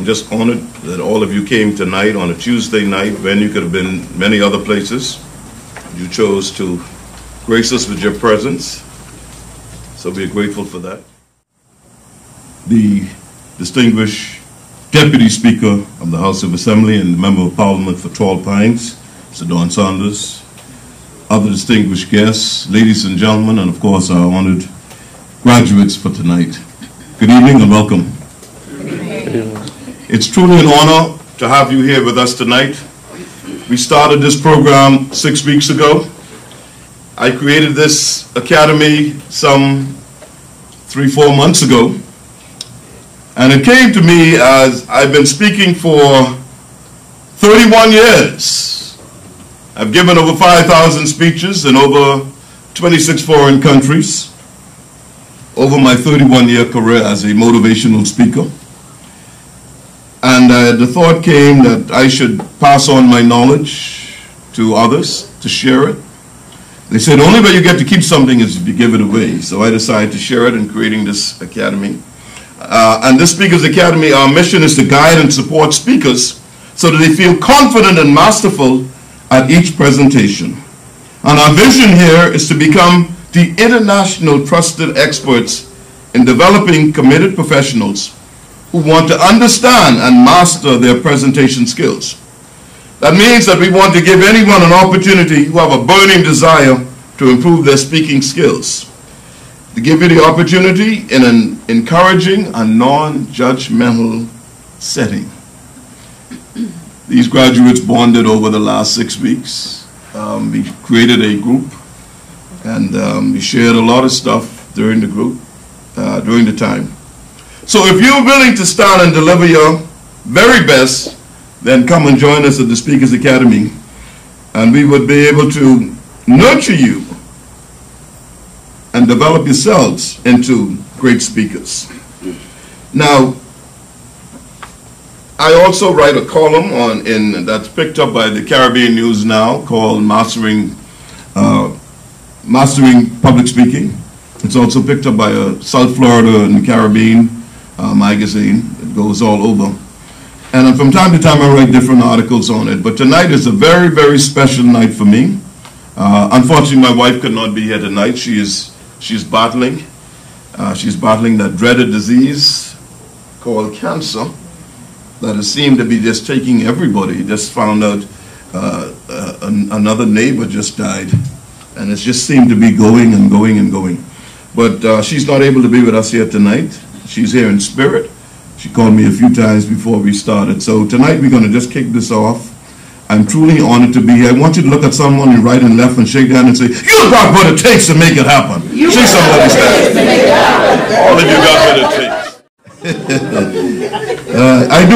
I'm just honored that all of you came tonight on a Tuesday night when you could have been many other places. You chose to grace us with your presence, so we're grateful for that. The distinguished Deputy Speaker of the House of Assembly and Member of Parliament for Tall Pines, Mr. Don Saunders, other distinguished guests, ladies and gentlemen, and of course our honored graduates for tonight. Good evening and welcome. It's truly an honor to have you here with us tonight. We started this program 6 weeks ago. I created this academy some 3-4 months ago. And it came to me as I've been speaking for 31 years. I've given over 5,000 speeches in over 26 foreign countries over my 31-year career as a motivational speaker. And the thought came that I should pass on my knowledge to others, to share it. They said, the only way you get to keep something is if you give it away. So I decided to share it in creating this academy. And this Speakers Academy, our mission is to guide and support speakers so that they feel confident and masterful at each presentation. And our vision here is to become the international trusted experts in developing committed professionals who want to understand and master their presentation skills. That means that we want to give anyone an opportunity who have a burning desire to improve their speaking skills, to give you the opportunity in an encouraging and non-judgmental setting. These graduates bonded over the last 6 weeks. We created a group, and we shared a lot of stuff during the group, during the time. So if you're willing to stand and deliver your very best, then come and join us at the Speakers Academy, and we would be able to nurture you and develop yourselves into great speakers. Now, I also write a column that's picked up by the Caribbean News Now called Mastering Public Speaking. It's also picked up by a South Florida and Caribbean magazine. It goes all over. And from time to time I write different articles on it. But tonight is a very, very special night for me. Unfortunately, my wife could not be here tonight. She's battling. She's battling that dreaded disease called cancer that has seemed to be just taking everybody. Just found out another neighbor just died. And it's just seemed to be going and going and going. But she's not able to be with us here tonight. She's here in spirit. She called me a few times before we started. So tonight we're going to just kick this off. I'm truly honored to be here. I want you to look at someone in right and left and shake their hand and say, you got what it takes to make it happen. Shake somebody's hand. All of you got what it takes. I do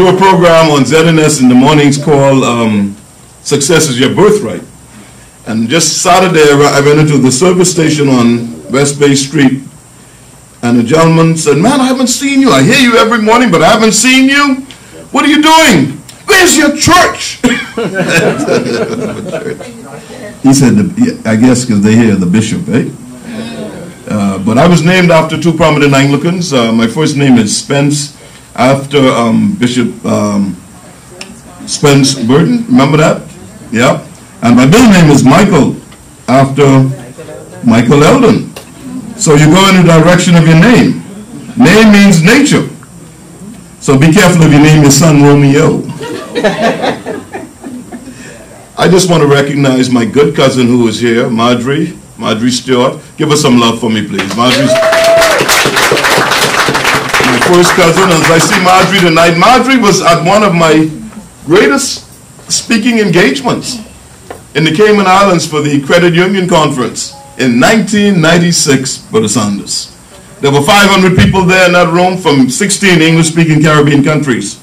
a program on ZNS in the mornings called Success is Your Birthright. And just Saturday I went into the service station on West Bay Street, and the gentleman said, man, I haven't seen you. I hear you every morning, but I haven't seen you. What are you doing? Where's your church? He said, I guess because they hear the bishop, eh? But I was named after two prominent Anglicans. My first name is Spence, after Bishop Spence Burton. Remember that? Yeah. And my middle name is Michael, after Michael Eldon. So you go in the direction of your name. Name means nature. So be careful if you name your son Romeo. I just want to recognize my good cousin who is here, Marjorie Stewart. Give us some love for me, please. Marjorie's my first cousin. As I see Marjorie tonight, Marjorie was at one of my greatest speaking engagements in the Cayman Islands for the Credit Union Conference in 1996, Brother Saunders. There were 500 people there in that room from 16 English-speaking Caribbean countries.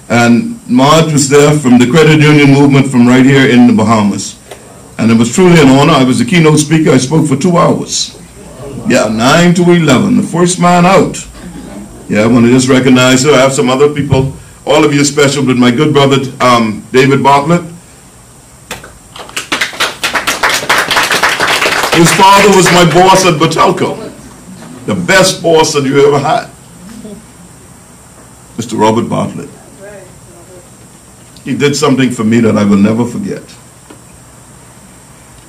And Marge was there from the Credit Union movement from right here in the Bahamas. And it was truly an honor. I was the keynote speaker. I spoke for 2 hours. Yeah, 9 to 11, the first man out. Yeah, I want to just recognize her. I have some other people. All of you are special, but my good brother, David Bartlett. His father was my boss at Botelco. The best boss that you ever had. Mr. Robert Bartlett. He did something for me that I will never forget.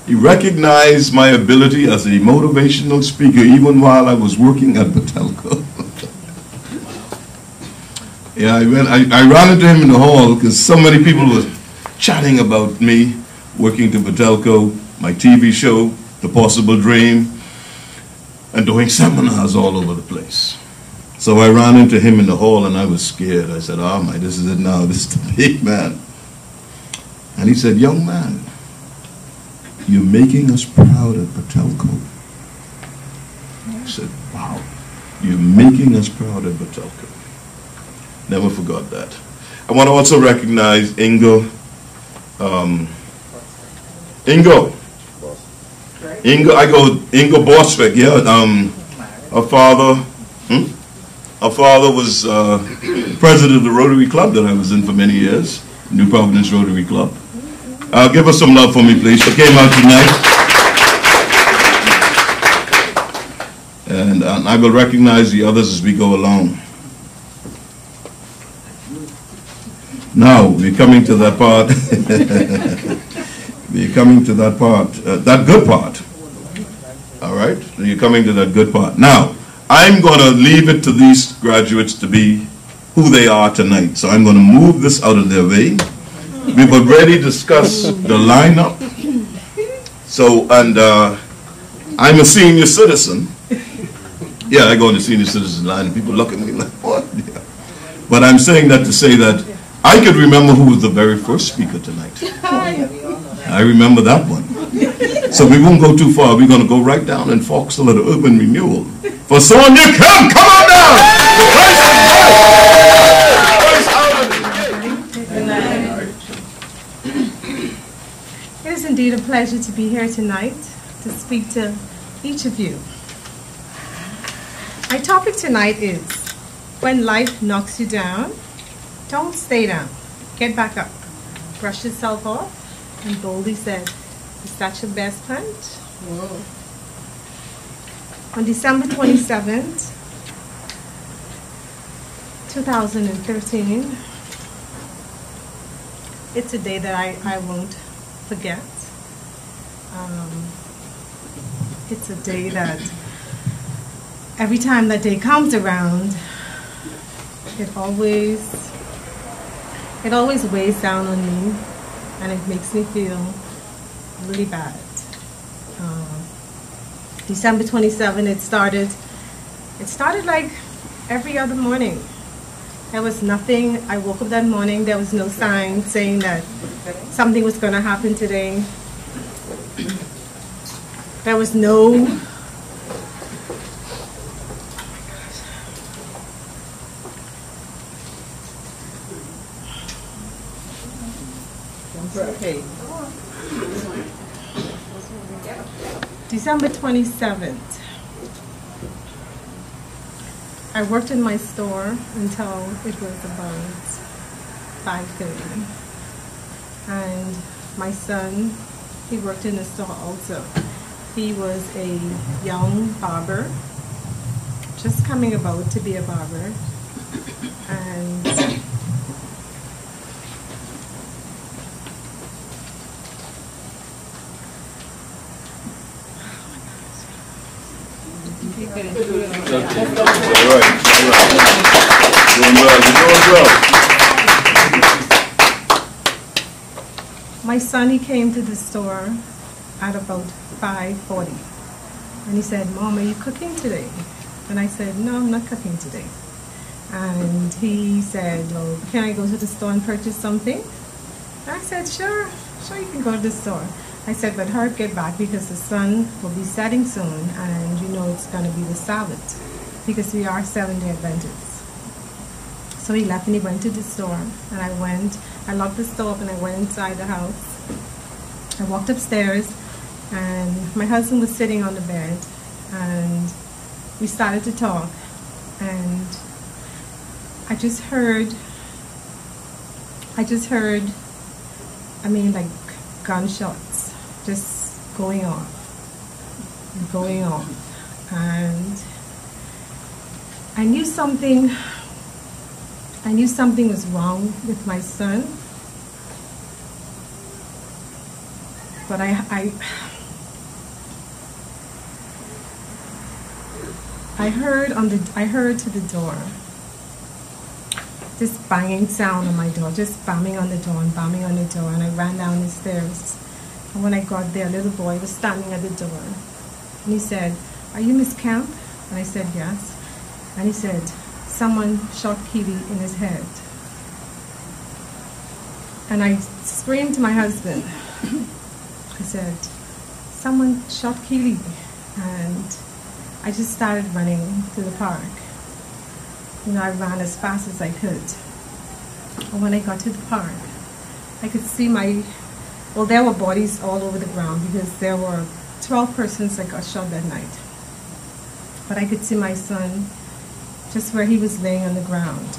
He recognized my ability as a motivational speaker even while I was working at Batelco. Yeah, I ran into him in the hall because so many people were chatting about me working to Batelco, my TV show, The Possible Dream, and doing seminars all over the place. So I ran into him in the hall and I was scared. I said, oh my, this is it now, this is the big man. And he said, young man, you're making us proud at Batelco. I said, wow, you're making us proud at Batelco. Never forgot that. I want to also recognize Ingo. Ingo, Ingo Boswick, yeah. Our father was president of the Rotary Club that I was in for many years, New Providence Rotary Club. Give us some love for me, please. She came out tonight. And I will recognize the others as we go along. Now, we're coming to that part. We're coming to that part, that good part. All right? You're coming to that good part. Now, I'm going to leave it to these graduates to be who they are tonight. So I'm going to move this out of their way. We've already discussed the lineup. So, and I'm a senior citizen. Yeah, I go in the senior citizen line and people look at me like, what? Yeah. But I'm saying that to say that I could remember who was the very first speaker tonight. I remember that one. So we won't go too far. We're going to go right down in Foxhole at the Urban Renewal. For Sonia, Kemp, come on down! It is indeed a pleasure to be here tonight to speak to each of you. My topic tonight is, when life knocks you down, don't stay down. Get back up. Brush yourself off and boldly say, is that your best punch? Whoa. On December 27th, 2013, it's a day that I won't forget. It's a day that every time that day comes around, it always weighs down on me, and it makes me feel really bad. December 27th, it started like every other morning. There was nothing. I woke up that morning, there was no sign saying that something was going to happen today. There was no okay. December 27th. I worked in my store until it was about 5:30. And my son, he worked in the store also. He was a young barber, just coming about to be a barber. And my son, he came to the store at about 5:40, and he said, "Mom, are you cooking today?" And I said, "No, I'm not cooking today." And he said, "Well, can I go to the store and purchase something?" And I said, sure, you can go to the store. I said, but hurry, get back, because the sun will be setting soon, and you know it's going to be the Sabbath, because we are Seventh-day Adventists. So he left and he went to the store, and I locked the store up and I went inside the house. I walked upstairs, and my husband was sitting on the bed, and we started to talk, and I just heard, like gunshots just going off. And I knew something was wrong with my son, but I heard to the door this banging sound on my door, just banging on the door and banging on the door, and I ran down the stairs. And when I got there, a little boy was standing at the door, and he said, "Are you Miss Kemp?" And I said, "Yes." And he said, "Someone shot Keely in his head." And I screamed to my husband. I said, "Someone shot Keely." And I just started running to the park. You know, I ran as fast as I could. And when I got to the park, I could see well, there were bodies all over the ground because there were 12 persons that got shot that night. But I could see my son just where he was laying on the ground.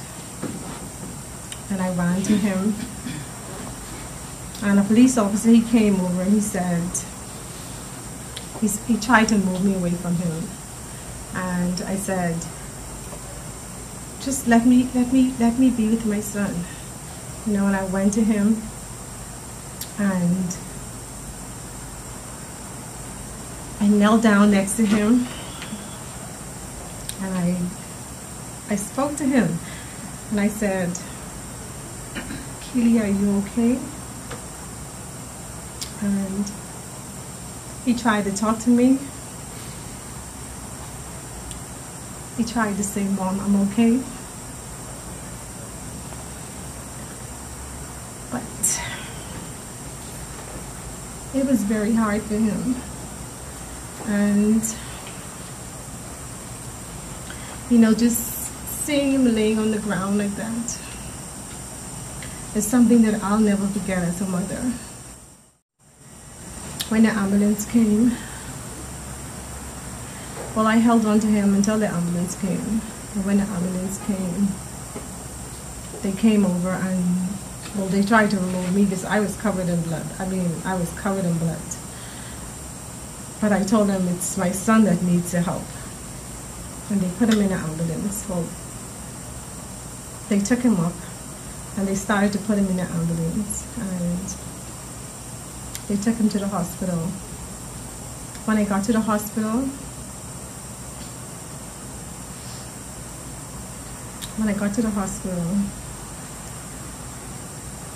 And I ran to him. And a police officer, he came over and he said, he tried to move me away from him. And I said, "Just let me be with my son." You know, and I went to him and I knelt down next to him and I spoke to him and I said, "Keely, are you okay?" And he tried to talk to me. He tried to say, "Mom, I'm okay." But it was very hard for him. And, you know, just seeing him laying on the ground like that is something that I'll never forget as a mother. When the ambulance came, well, I held on to him until the ambulance came. And when the ambulance came, they came over and, well, they tried to remove me because I was covered in blood. I mean, I was covered in blood. But I told them it's my son that needs the help. And they put him in the ambulance. Well, they took him up and they started to put him in the ambulance. And they took him to the hospital. When I got to the hospital,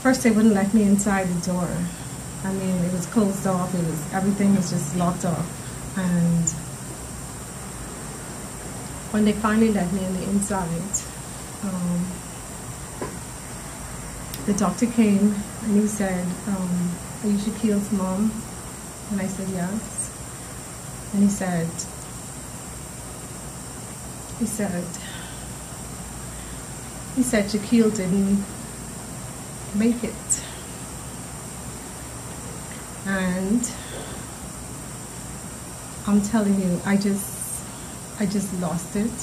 first they wouldn't let me inside the door. I mean, it was closed off. Everything was just locked off. And when they finally let me on the inside, the doctor came and he said, "Are you Shaquille's mom?" And I said, "Yes." And he said, "Shaquille didn't make it." And I'm telling you, I just lost it.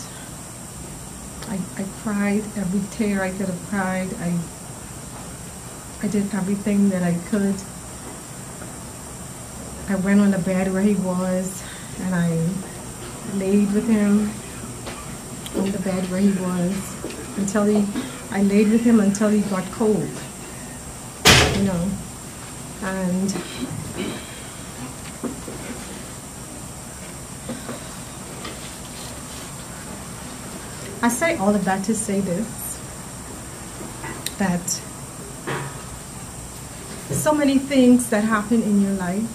I cried every tear I could have cried. I did everything that I could. I went on the bed where he was and I laid with him on the bed where he was I laid with him until he got cold, you know. And I say all of that to say this, that so many things that happen in your life,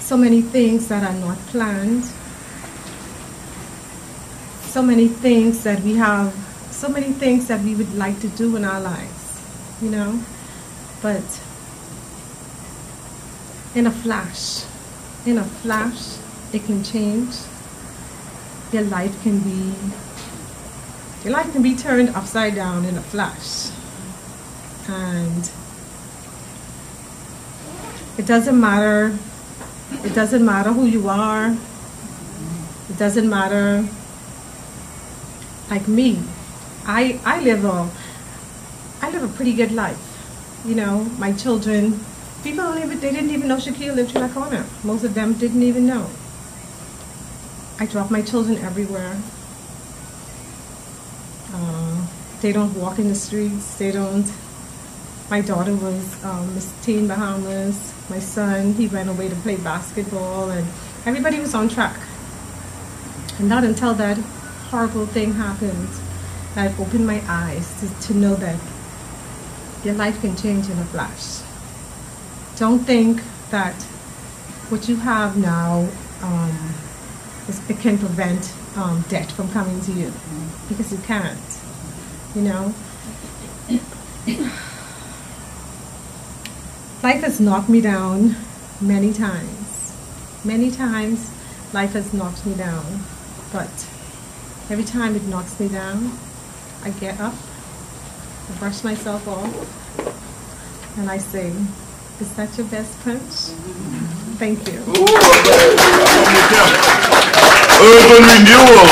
so many things that are not planned, so many things that we have, so many things that we would like to do in our lives, you know, but in a flash, it can change. Your life can be turned upside down in a flash. And it doesn't matter who you are. It doesn't matter. Like me, I live a pretty good life. You know, my children, they didn't even know Shaquille lived in the corner. Most of them didn't even know. I drop my children everywhere. They don't walk in the streets. They don't. My daughter was Miss Teen Bahamas. My son, he ran away to play basketball, and everybody was on track. And not until that horrible thing happened, that opened my eyes to know that your life can change in a flash. Don't think that what you have now it can prevent death from coming to you, because it can't. You know, life has knocked me down many times. Many times life has knocked me down, but every time it knocks me down, I get up, I brush myself off, and I say, "Is that your best punch?" Thank you. Urban renewal.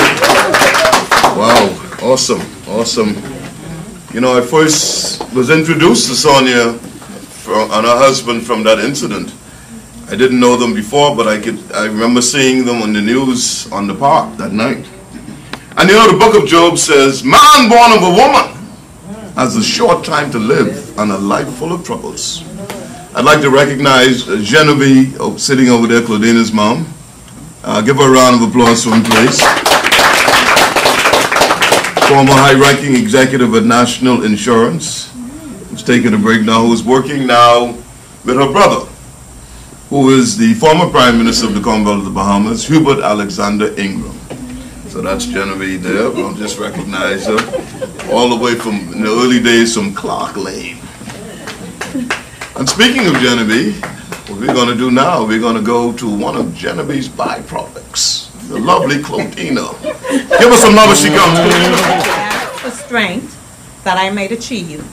Wow, awesome, awesome. You know, I first was introduced to Sonia and her husband from that incident. I didn't know them before, but I remember seeing them on the news on the park that night. And you know, the book of Job says, "Man born of a woman has a short time to live and a life full of troubles." I'd like to recognize Genevieve, sitting over there, Claudina's mom. Give her a round of applause for him, please. Former high-ranking executive at National Insurance, who's taking a break now, who's working now with her brother, who is the former Prime Minister of the Commonwealth of the Bahamas, Hubert Alexander Ingram. So that's Genevieve there. We'll just recognize her. All the way from, in the early days, from Clark Lane. And speaking of Genevieve, what we're going to do now, we're going to go to one of Genevieve's byproducts, the lovely Claudina. Give us some love as she comes. For strength that I might achieve,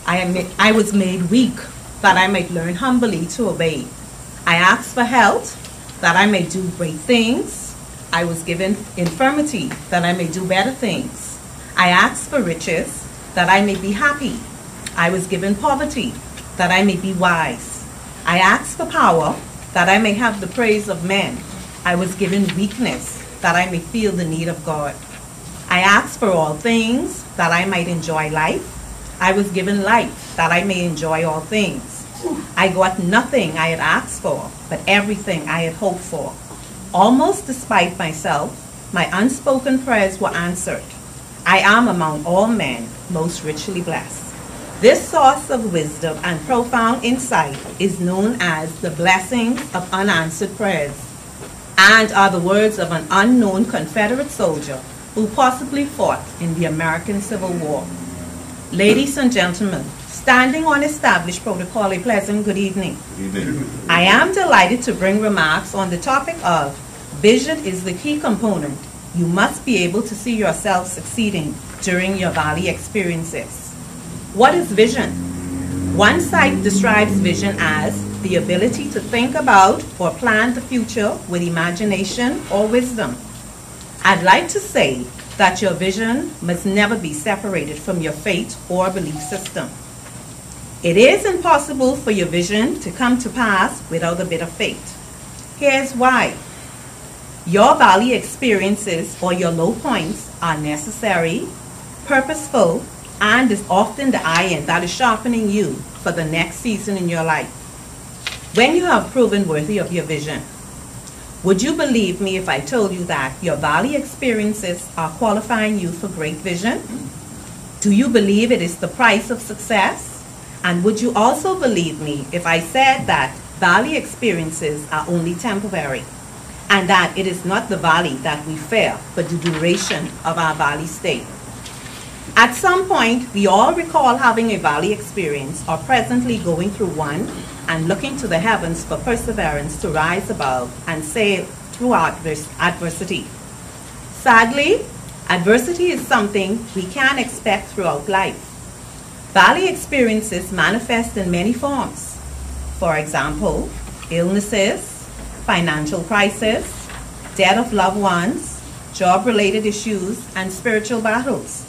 I was made weak that I might learn humbly to obey. I asked for health that I may do great things. I was given infirmity that I may do better things. I asked for riches that I may be happy. I was given poverty that I may be wise. I asked for power that I may have the praise of men. I was given weakness that I may feel the need of God. I asked for all things that I might enjoy life. I was given life that I may enjoy all things. I got nothing I had asked for, but everything I had hoped for. Almost despite myself, my unspoken prayers were answered. I am among all men most richly blessed. This source of wisdom and profound insight is known as the blessings of unanswered prayers, and are the words of an unknown Confederate soldier who possibly fought in the American Civil War. Ladies and gentlemen, standing on established protocol, a pleasant good evening. Good evening. I am delighted to bring remarks on the topic of vision is the key component. You must be able to see yourself succeeding during your valley experiences. What is vision? One site describes vision as the ability to think about or plan the future with imagination or wisdom. I'd like to say that your vision must never be separated from your faith or belief system. It is impossible for your vision to come to pass without a bit of faith. Here's why. Your valley experiences or your low points are necessary, purposeful, and is often the iron that is sharpening you for the next season in your life. When you have proven worthy of your vision, would you believe me if I told you that your valley experiences are qualifying you for great vision? Do you believe it is the price of success? And would you also believe me if I said that valley experiences are only temporary, and that it is not the valley that we fear, but the duration of our valley state? At some point, we all recall having a valley experience or presently going through one and looking to the heavens for perseverance to rise above and sail through adversity. Sadly, adversity is something we can expect throughout life. Valley experiences manifest in many forms. For example, illnesses, financial crisis, death of loved ones, job-related issues, and spiritual battles.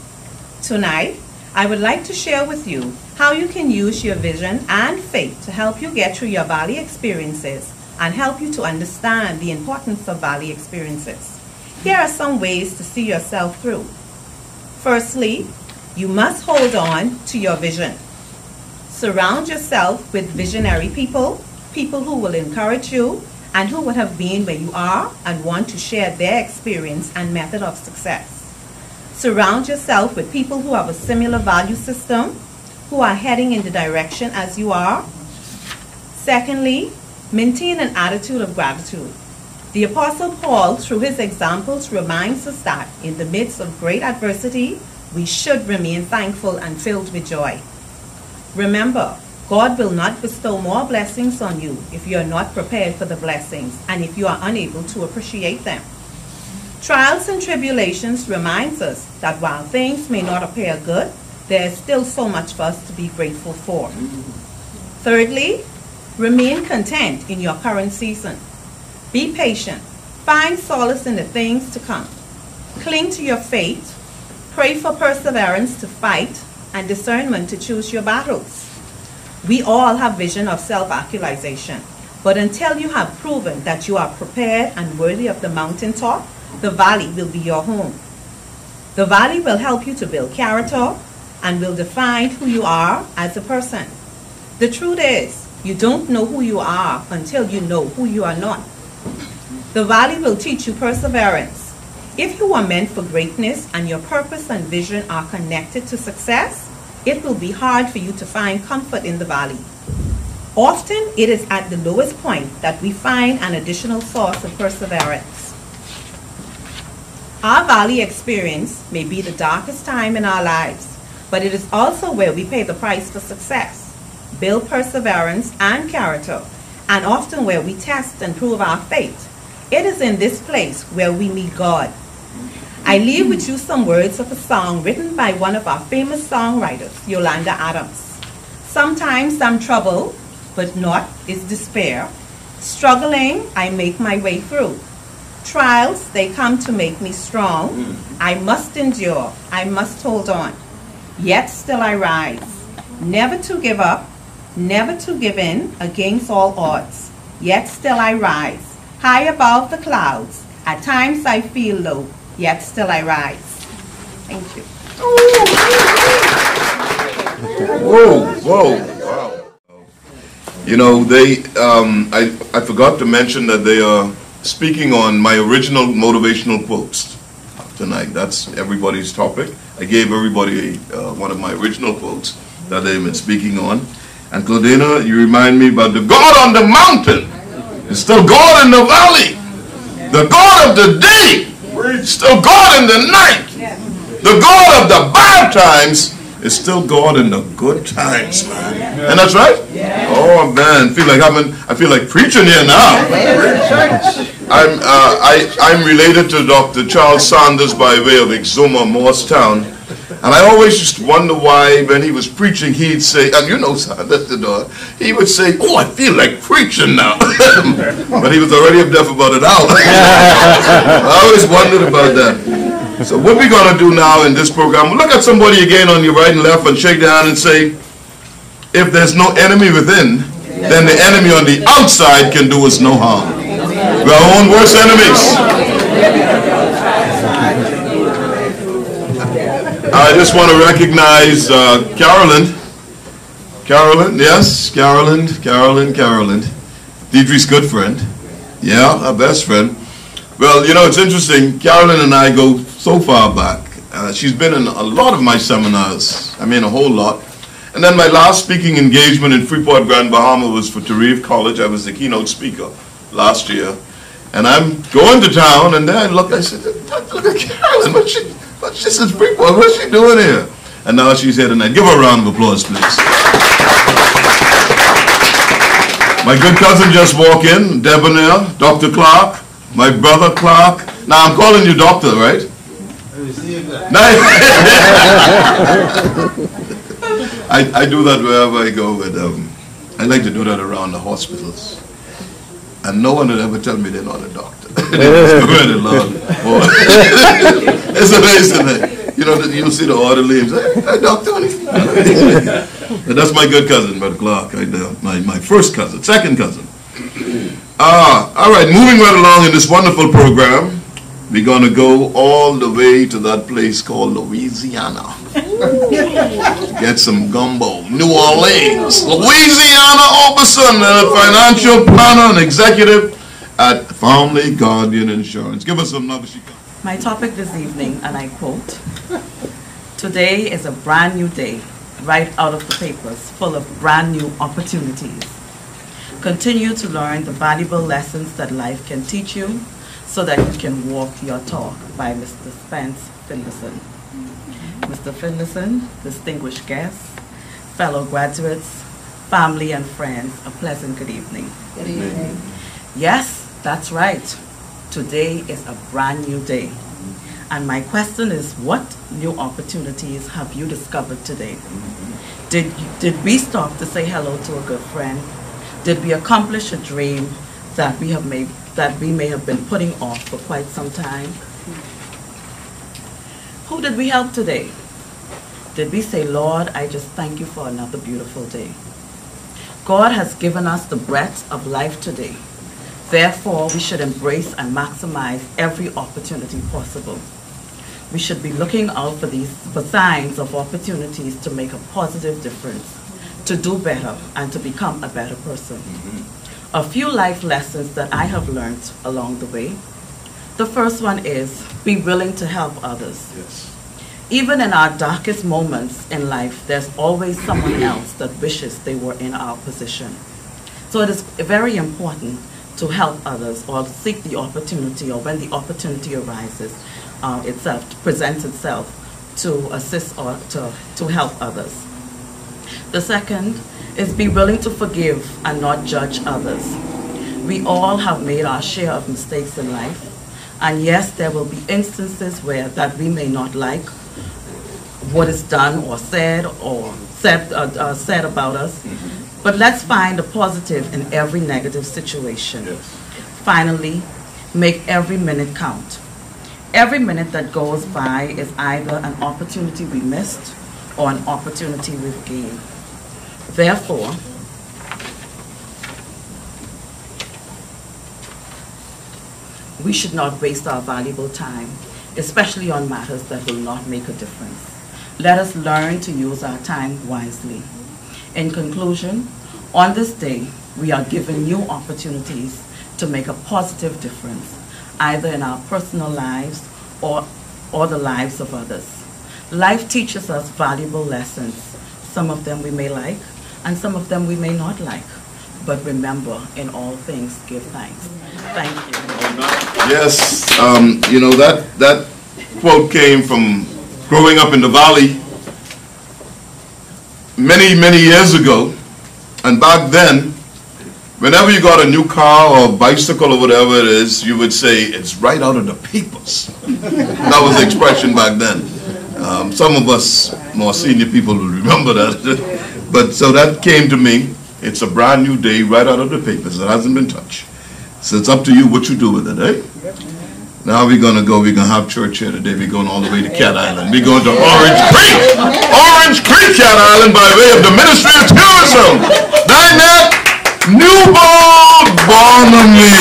Tonight, I would like to share with you how you can use your vision and faith to help you get through your valley experiences and help you to understand the importance of valley experiences. Here are some ways to see yourself through. Firstly, you must hold on to your vision. Surround yourself with visionary people, people who will encourage you and who would have been where you are and want to share their experience and method of success. Surround yourself with people who have a similar value system, who are heading in the direction as you are. Secondly, maintain an attitude of gratitude. The Apostle Paul, through his examples, reminds us that in the midst of great adversity, we should remain thankful and filled with joy. Remember, God will not bestow more blessings on you if you are not prepared for the blessings and if you are unable to appreciate them. Trials and tribulations reminds us that while things may not appear good, there is still so much for us to be grateful for. Thirdly, remain content in your current season. Be patient. Find solace in the things to come. Cling to your faith. Pray for perseverance to fight and discernment to choose your battles. We all have vision of self-actualization, but until you have proven that you are prepared and worthy of the mountaintop, the valley will be your home. The valley will help you to build character and will define who you are as a person. The truth is, you don't know who you are until you know who you are not. The valley will teach you perseverance. If you are meant for greatness and your purpose and vision are connected to success, it will be hard for you to find comfort in the valley. Often, it is at the lowest point that we find an additional source of perseverance. Our valley experience may be the darkest time in our lives, but it is also where we pay the price for success, build perseverance and character, and often where we test and prove our faith. It is in this place where we meet God. I leave with you some words of a song written by one of our famous songwriters, Yolanda Adams. Sometimes I'm troubled, but not is despair. Struggling, I make my way through. Trials, they come to make me strong. I must endure, I must hold on. Yet still I rise. Never to give up, never to give in against all odds. Yet still I rise. High above the clouds. At times I feel low. Yet still I rise. Thank you. Whoa, whoa, wow. You know, I forgot to mention that they are speaking on my original motivational quotes tonight. That's everybody's topic. I gave everybody one of my original quotes that they've been speaking on. And Claudina, you remind me about the God on the mountain is still God in the valley. The God of the day is still God in the night. The God of the bad times is still God in the good times, man. And that's right? Oh man, I feel like preaching here now. I'm related to Dr. Charles Sanders by way of Exuma, Morristown. And I always just wonder why when he was preaching, he'd say, and you know Sanders, he would say, oh, I feel like preaching now. But he was already deaf about it out. I always wondered about that. So what we're going to do now in this program, we'll look at somebody again on your right and left and shake their hand and say, if there's no enemy within, then the enemy on the outside can do us no harm. We're our own worst enemies. I just want to recognize Carolyn. Carolyn, yes, Carolyn. Deidre's good friend. Yeah, our best friend. Well, you know, it's interesting. Carolyn and I go so far back. She's been in a lot of my seminars. I mean, a whole lot. And then my last speaking engagement in Freeport, Grand Bahama was for Tarif College. I was the keynote speaker last year. And I'm going to town, and then I looked, I said, look at Carolyn, this is Freeport, what's she doing here? And now she's here tonight. Give her a round of applause, please. My good cousin just walked in, Debonair, Dr. Clark, my brother Clark. Now I'm calling you doctor, right? I do that wherever I go, I like to do that around the hospitals. And no one would ever tell me they're not a doctor. It's amazing. You know, you'll see the orderly and say, hey, doctor. And that's my good cousin, Brother Clark, my first cousin, second cousin. All right, moving right along in this wonderful program. We're going to go all the way to that place called Louisiana. Get some gumbo. New Orleans. Anna-Obersson, a financial planner and executive at Family Guardian Insurance. Give us some numbers. My topic this evening, and I quote, "Today is a brand new day, right out of the papers, full of brand new opportunities. Continue to learn the valuable lessons that life can teach you so that you can walk your talk," by Mr. Spence Finlayson. Mr. Finlayson, distinguished guests, fellow graduates, family and friends, a pleasant good evening. Good evening. Yes, that's right. Today is a brand new day. And my question is, what new opportunities have you discovered today? Did we stop to say hello to a good friend? Did we accomplish a dream that we may have been putting off for quite some time? Who did we help today? Did we say, "Lord, I just thank you for another beautiful day"? God has given us the breath of life today. Therefore, we should embrace and maximize every opportunity possible. We should be looking out for signs of opportunities to make a positive difference, to do better, and to become a better person. A few life lessons that I have learned along the way. The first one is, be willing to help others. Yes. Even in our darkest moments in life, there's always someone else that wishes they were in our position. So it is very important to help others, or to seek the opportunity, or when the opportunity arises, presents itself, to assist or to help others. The second is, be willing to forgive and not judge others. We all have made our share of mistakes in life, and yes, there will be instances that we may not like what is done or said about us. But let's find a positive in every negative situation. Yes. Finally, make every minute count. Every minute that goes by is either an opportunity we missed or an opportunity we've gained. Therefore, we should not waste our valuable time, especially on matters that will not make a difference. Let us learn to use our time wisely. In conclusion, on this day, we are given new opportunities to make a positive difference, either in our personal lives or the lives of others. Life teaches us valuable lessons. Some of them we may like, and some of them we may not like. But remember, in all things, give thanks. Thank you. Yes, that quote came from growing up in the Valley many years ago. And back then, whenever you got a new car or bicycle or whatever it is, you would say, "It's right out of the papers." That was the expression back then. Some of us more senior people will remember that. But so that came to me. It's a brand new day, right out of the papers. It hasn't been touched. So it's up to you what you do with it, eh? Now we're going to have church here today. We're going all the way to Cat Island. We're going to Orange Creek, Cat Island, by way of the Ministry of Tourism. Dainette, Newbold, Bonimy.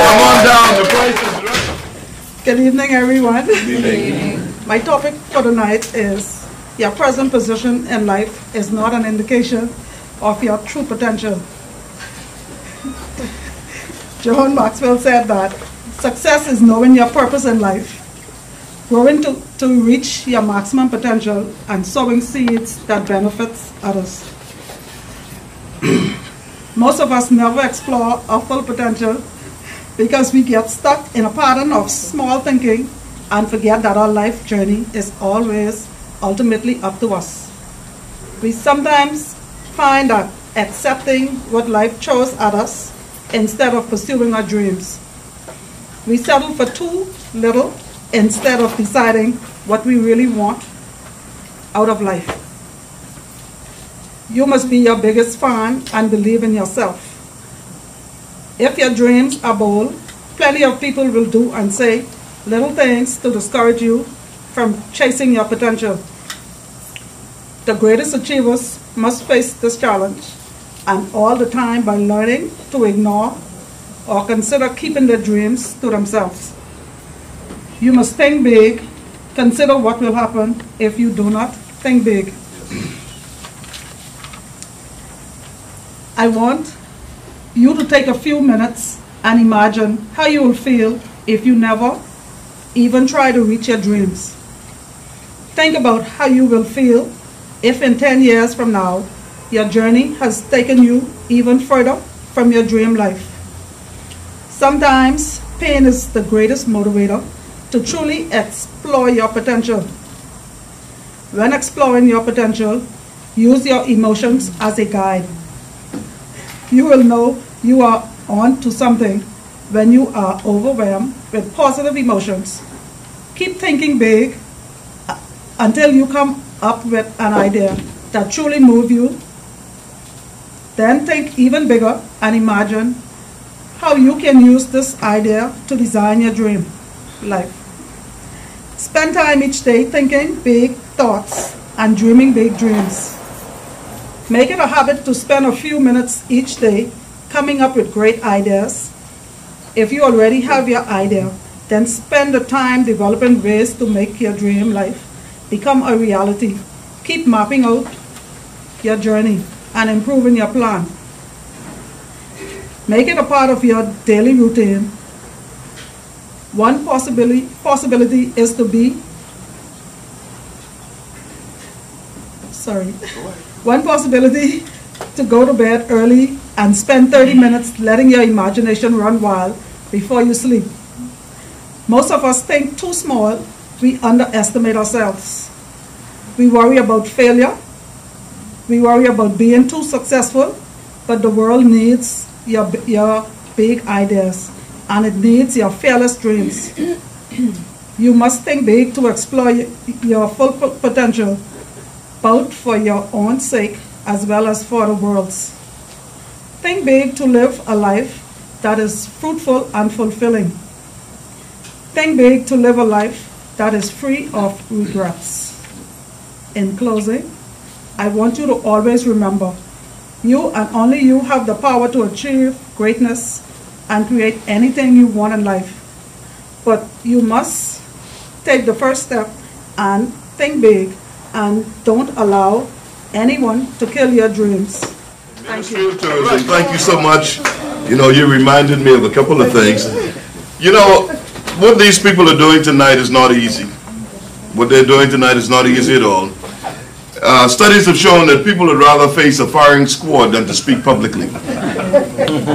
Come on down, the price is right. Good evening, everyone. Good evening. My topic for tonight is, your present position in life is not an indication of your true potential. John Maxwell said that success is knowing your purpose in life, growing to reach your maximum potential, and sowing seeds that benefits others. Most of us never explore our full potential because we get stuck in a pattern of small thinking and forget that our life journey is always ultimately up to us. We sometimes find that accepting what life throws at us instead of pursuing our dreams. We settle for too little instead of deciding what we really want out of life. You must be your biggest fan and believe in yourself. If your dreams are bold, plenty of people will do and say little things to discourage you from chasing your potential. The greatest achievers must face this challenge, and all the time by learning to ignore or consider keeping their dreams to themselves. You must think big. Consider what will happen if you do not think big. I want you to take a few minutes and imagine how you will feel if you never even try to reach your dreams. Think about how you will feel if in 10 years from now, your journey has taken you even further from your dream life. Sometimes pain is the greatest motivator to truly explore your potential. When exploring your potential, use your emotions as a guide. You will know you are on to something when you are overwhelmed with positive emotions. Keep thinking big until you come up with an idea that truly moves you. Then think even bigger and imagine how you can use this idea to design your dream life. Spend time each day thinking big thoughts and dreaming big dreams. Make it a habit to spend a few minutes each day coming up with great ideas. If you already have your idea, then spend the time developing ways to make your dream life become a reality. Keep mapping out your journey and improving your plan. Make it a part of your daily routine. One possibility is to be One possibility to go to bed early and spend 30 minutes letting your imagination run wild before you sleep. Most of us think too small. We underestimate ourselves. We worry about failure. We worry about being too successful, but the world needs your big ideas, and it needs your fearless dreams. You must think big to explore your full potential, both for your own sake as well as for the world's. Think big to live a life that is fruitful and fulfilling. Think big to live a life that is free of regrets. In closing, I want you to always remember, you and only you have the power to achieve greatness and create anything you want in life. But you must take the first step and think big, and don't allow anyone to kill your dreams. Thank you. Thank you so much. You know, you reminded me of a couple of things. You know, what these people are doing tonight is not easy. What they're doing tonight is not easy at all. Studies have shown that people would rather face a firing squad than to speak publicly.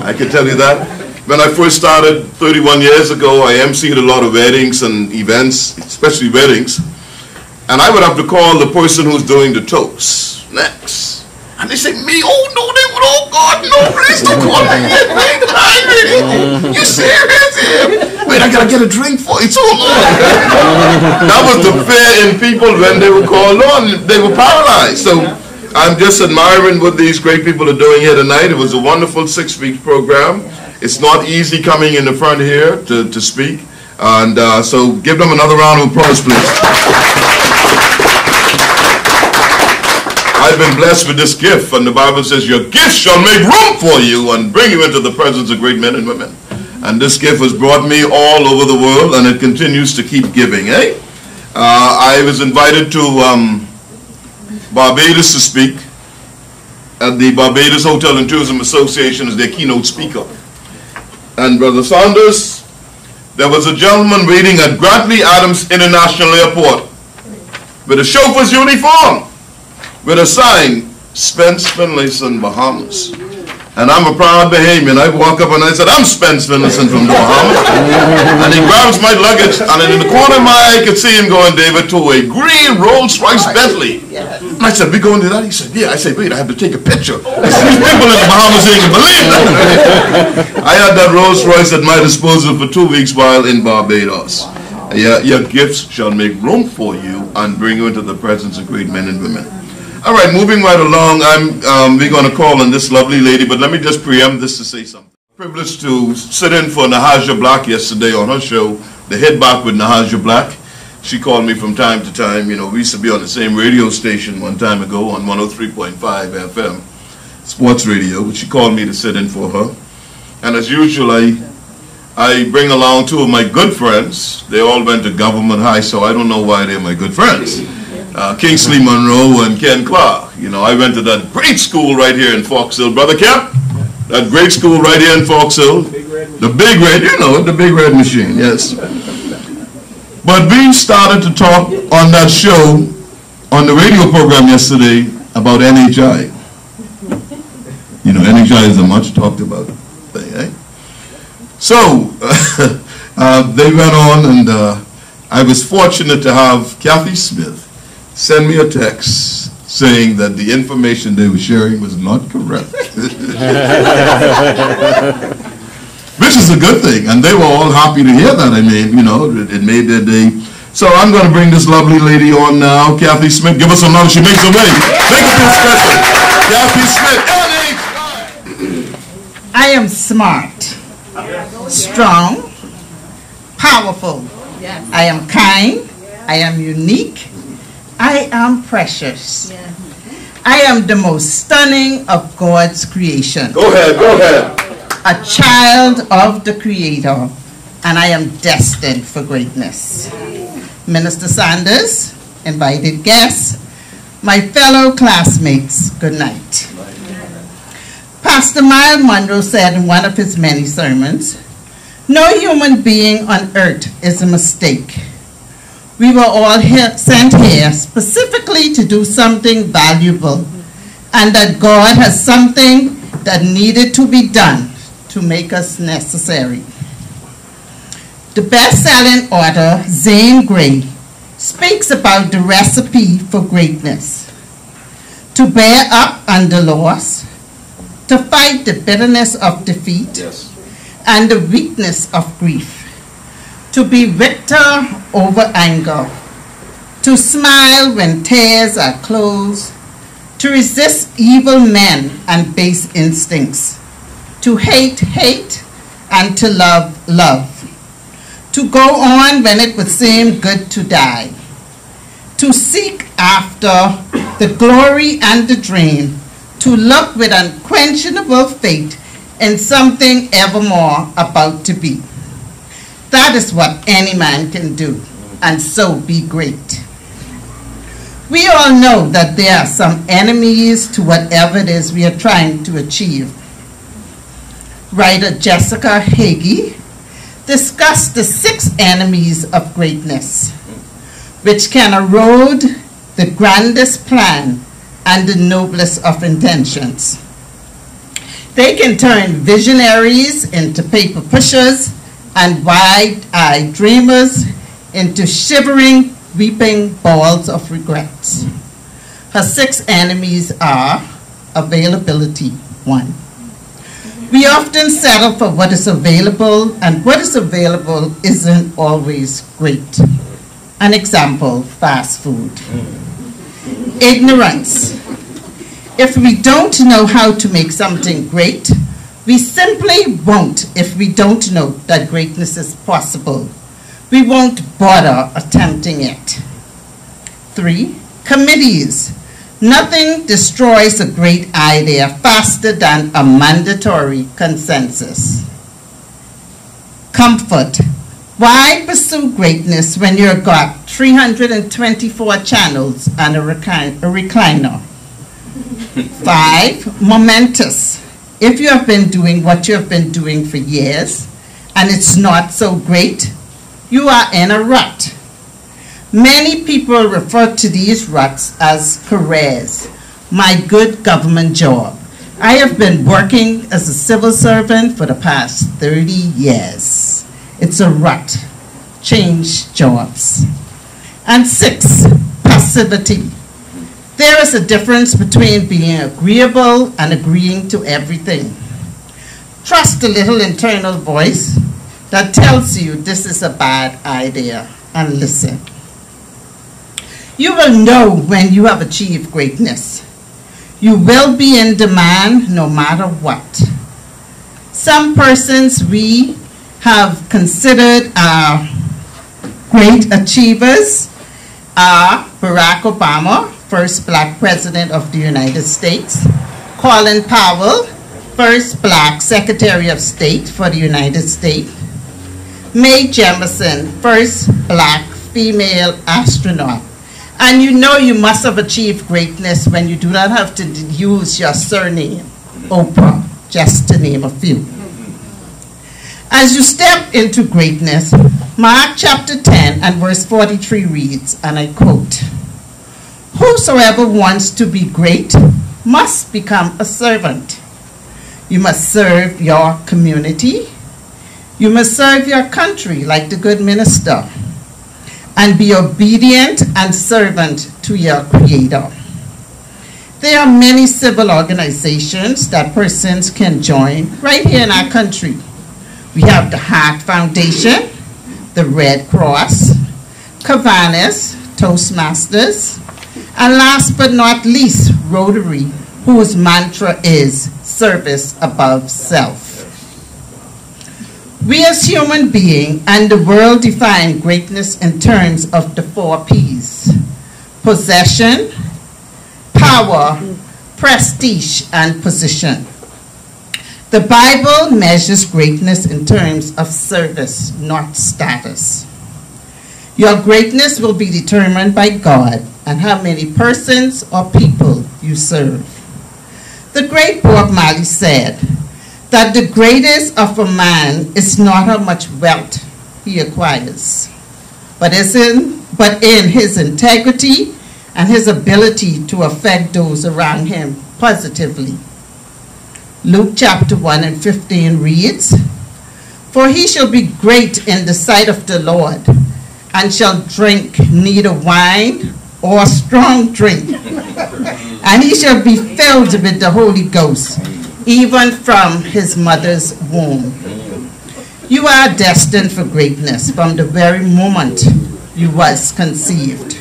I can tell you that. When I first started 31 years ago, I emceed a lot of weddings and events, especially weddings. And I would have to call the person who's doing the toast next. And they say, me? Oh, no, they would, oh, God, no, please don't call me yet, man. I'm ready. You serious? Wait, I got to get a drink for it. So long. That was the fear in people when they were called on. They were paralyzed. So I'm just admiring what these great people are doing here tonight. It was a wonderful 6-week program. It's not easy coming in the front here to speak. And so give them another round of applause, please. I've been blessed with this gift, and the Bible says your gift shall make room for you and bring you into the presence of great men and women. And this gift has brought me all over the world, and it continues to keep giving. I was invited to Barbados to speak at the Barbados Hotel and Tourism Association as their keynote speaker. And Brother Saunders, there was a gentleman waiting at Grantley Adams International Airport with a chauffeur's uniform, with a sign, Spence, Finlayson, Bahamas. And I'm a proud Bahamian. I walk up and I said, I'm Spence Finlayson from the Bahamas. And he grabs my luggage, and in the corner of my eye, I could see him going, David, to a green Rolls-Royce Bentley. And I said, we going to that? He said, yeah. I said, wait, I have to take a picture. I said, these people in the Bahamas ain't gonna believe that. I had that Rolls-Royce at my disposal for 2 weeks while in Barbados. Your gifts shall make room for you and bring you into the presence of great men and women. All right, moving right along, we're going to call on this lovely lady, but let me just preempt this to say something. Privileged to sit in for Nahaja Black yesterday on her show, The Hit Back with Nahaja Black. She called me from time to time. You know, we used to be on the same radio station one time ago on 103.5 FM, sports radio, but she called me to sit in for her. And as usual, I bring along two of my good friends. They all went to government high, so I don't know why they're my good friends. Kingsley Monroe and Ken Clark. You know, I went to that great school right here in Fox Hill. Brother Kemp, that great school right here in Fox Hill. The Big Red, you know, the Big Red Machine, yes. But we started to talk on that show, on the radio program yesterday, about NHI. You know, NHI is a much talked about thing, eh? So, they went on, and I was fortunate to have Kathy Smith send me a text saying that the information they were sharing was not correct. Which is a good thing, and they were all happy to hear that. I mean, you know, it made their day. So I'm going to bring this lovely lady on now, Kathy Smith. Give us a love. She makes a way. Make it feel special. Kathy Smith. I am smart, strong, powerful. I am kind. I am unique. I am precious. I am the most stunning of God's creation. Go ahead, go ahead. A child of the Creator, and I am destined for greatness. Minister Sanders, invited guests, my fellow classmates, good night. Pastor Miles Monroe said in one of his many sermons, "No human being on earth is a mistake. We were all sent here specifically to do something valuable, and that God has something that needed to be done to make us necessary." The best-selling author, Zane Grey, speaks about the recipe for greatness: to bear up under loss, to fight the bitterness of defeat, and the weakness of grief, to be victor over anger, to smile when tears are closed, to resist evil men and base instincts, to hate hate, and to love love, to go on when it would seem good to die, to seek after the glory and the dream, to look with unquenchable faith in something evermore about to be. That is what any man can do, and so be great. We all know that there are some enemies to whatever it is we are trying to achieve. Writer Jessica Hagee discussed the 6 enemies of greatness, which can erode the grandest plan and the noblest of intentions. They can turn visionaries into paper pushers and wide-eyed dreamers into shivering, weeping balls of regrets. Her 6 enemies are availability, 1. We often settle for what is available, and what is available isn't always great. An example, fast food. Ignorance. If we don't know how to make something great, we simply won't if we don't know that greatness is possible. We won't bother attempting it. 3, committees. Nothing destroys a great idea faster than a mandatory consensus. Comfort. Why pursue greatness when you've got 324 channels and a recliner? 5, momentous. If you have been doing what you have been doing for years and it's not so great, you are in a rut. Many people refer to these ruts as careers. My good government job. I have been working as a civil servant for the past 30 years. It's a rut. Change jobs. And 6, passivity. There is a difference between being agreeable and agreeing to everything. Trust the little internal voice that tells you this is a bad idea, and listen. You will know when you have achieved greatness. You will be in demand no matter what. Some persons we have considered great achievers are Barack Obama, first black president of the United States, Colin Powell, first black Secretary of State for the United States, Mae Jemison, first black female astronaut. And you know you must have achieved greatness when you do not have to use your surname, Oprah, just to name a few. As you step into greatness, Mark chapter 10 and verse 43 reads, and I quote, "Whosoever wants to be great must become a servant. You must serve your community. You must serve your country like the good minister, and be obedient and servant to your Creator." There are many civil organizations that persons can join right here in our country. We have the Heart Foundation, the Red Cross, Kiwanis, Toastmasters, and last but not least, Rotary, whose mantra is service above self. We as human beings and the world define greatness in terms of the 4 P's: possession, power, prestige, and position. The Bible measures greatness in terms of service, not status. Your greatness will be determined by God and how many persons or people you serve. The great Bob Marley said that the greatest of a man is not how much wealth he acquires, but in his integrity and his ability to affect those around him positively. Luke chapter 1 and 15 reads, "For he shall be great in the sight of the Lord, and shall drink neither wine or strong drink, and he shall be filled with the Holy Ghost, even from his mother's womb." You are destined for greatness from the very moment you was conceived.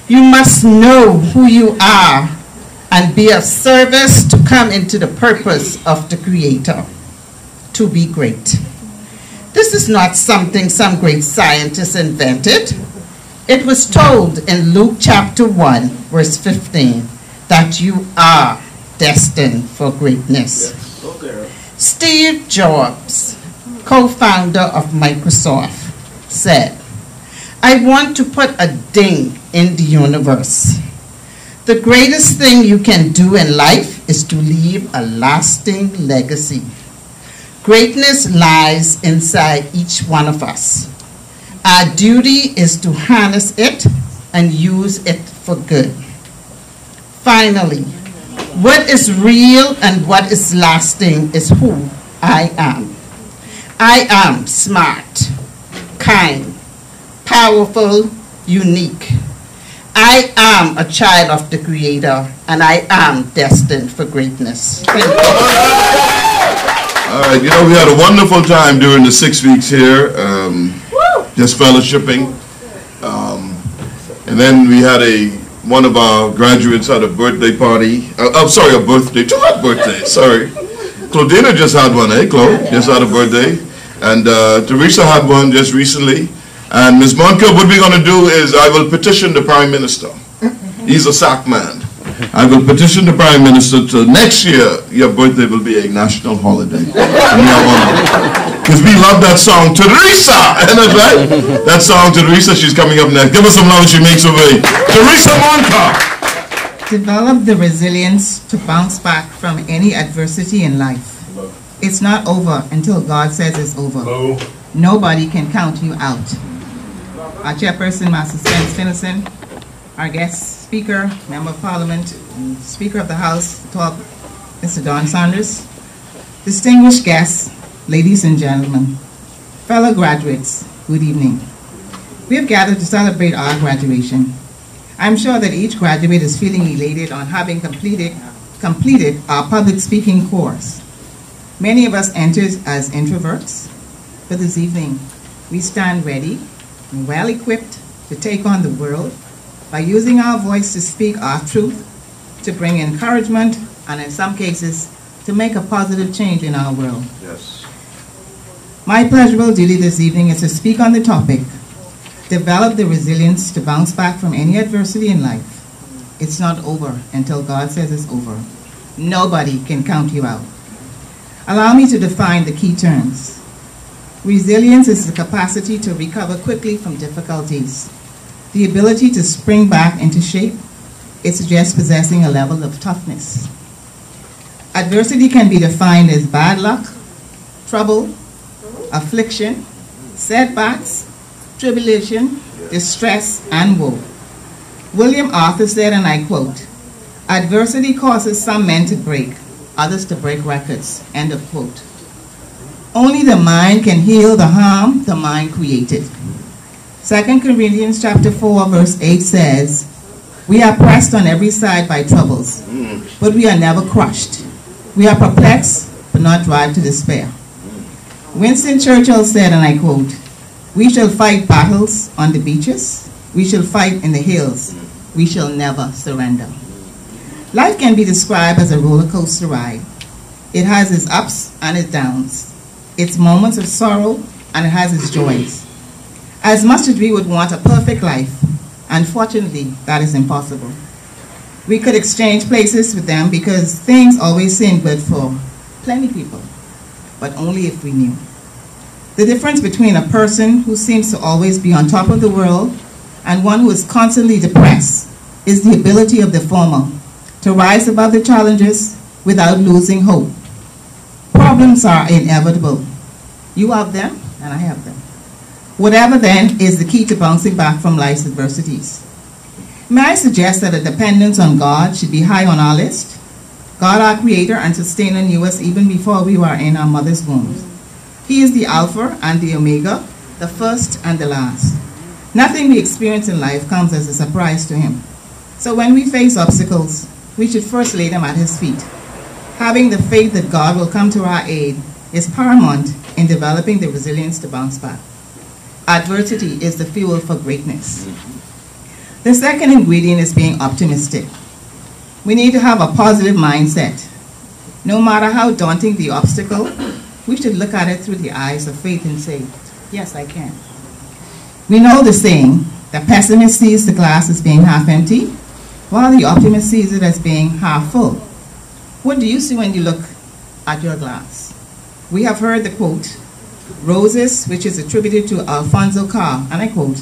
You must know who you are and be of service to come into the purpose of the Creator, to be great. This is not something some great scientist invented. It was told in Luke chapter 1, verse 15, that you are destined for greatness. Steve Jobs, co-founder of Microsoft, said, "I want to put a ding in the universe. The greatest thing you can do in life is to leave a lasting legacy. Greatness lies inside each one of us. Our duty is to harness it and use it for good." Finally, what is real and what is lasting is who I am. I am smart, kind, powerful, unique. I am a child of the Creator, and I am destined for greatness. Thank you. All right, you know, we had a wonderful time during the 6 weeks here, just fellowshipping. And then we had one of our graduates had a birthday party. A birthday. Two had birthdays, sorry. Claudina just had one, Claude? Just had a birthday. And Theresa had one just recently. And Ms. Moncur, what we're going to do is I will petition the Prime Minister. He's a sack man. I will petition the Prime Minister to next year, your birthday will be a national holiday. Because we love that song, Theresa! Isn't that right? That song, Theresa, she's coming up next. Give us some love as she makes her way. Theresa Moncur! Develop the resilience to bounce back from any adversity in life. It's not over until God says it's over. Nobody can count you out. Our chairperson, Master Spence Finlayson, our guest speaker, Member of Parliament, and Speaker of the House, Mr. Don Saunders, distinguished guests, ladies and gentlemen, fellow graduates, good evening. We have gathered to celebrate our graduation. I'm sure that each graduate is feeling elated on having completed our public speaking course. Many of us entered as introverts, but this evening we stand ready and well equipped to take on the world by using our voice to speak our truth, to bring encouragement, and in some cases, to make a positive change in our world. Yes. My pleasurable duty this evening is to speak on the topic, develop the resilience to bounce back from any adversity in life. It's not over until God says it's over. Nobody can count you out. Allow me to define the key terms. Resilience is the capacity to recover quickly from difficulties, the ability to spring back into shape. It suggests possessing a level of toughness. Adversity can be defined as bad luck, trouble, affliction, setbacks, tribulation, distress, and woe. William Arthur said, and I quote, "Adversity causes some men to break, others to break records," end of quote. Only the mind can heal the harm the mind created. 2 Corinthians chapter 4, verse 8 says, "We are pressed on every side by troubles, but we are never crushed. We are perplexed, but not driven to despair." Winston Churchill said, and I quote, "We shall fight battles on the beaches. We shall fight in the hills. We shall never surrender." Life can be described as a roller coaster ride. It has its ups and its downs, its moments of sorrow, and it has its joys. As much as we would want a perfect life, unfortunately, that is impossible. We could exchange places with them because things always seem good for plenty people, but only if we knew. The difference between a person who seems to always be on top of the world and one who is constantly depressed is the ability of the former to rise above the challenges without losing hope. Problems are inevitable. You have them, and I have them. Whatever then is the key to bouncing back from life's adversities. May I suggest that a dependence on God should be high on our list? God, our creator and sustainer, knew us even before we were in our mother's wombs. He is the Alpha and the Omega, the first and the last. Nothing we experience in life comes as a surprise to him. So when we face obstacles, we should first lay them at his feet. Having the faith that God will come to our aid is paramount in developing the resilience to bounce back. Adversity is the fuel for greatness. The second ingredient is being optimistic. We need to have a positive mindset. No matter how daunting the obstacle, we should look at it through the eyes of faith and say, "Yes, I can." We know the saying, the pessimist sees the glass as being half empty, while the optimist sees it as being half full. What do you see when you look at your glass? We have heard the quote, "Roses," which is attributed to Alfonso Carr, and I quote,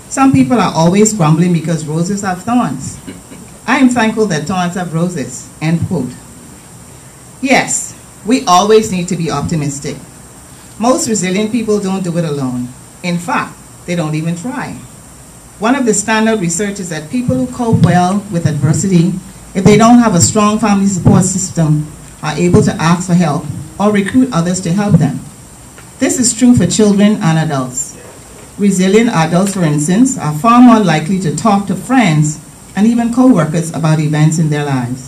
"Some people are always grumbling because roses have thorns. I am thankful that thorns have roses," end quote. Yes, we always need to be optimistic. Most resilient people don't do it alone. In fact, they don't even try. One of the standard research is that people who cope well with adversity, if they don't have a strong family support system, are able to ask for help or recruit others to help them. This is true for children and adults. Resilient adults, for instance, are far more likely to talk to friends and even co-workers about events in their lives.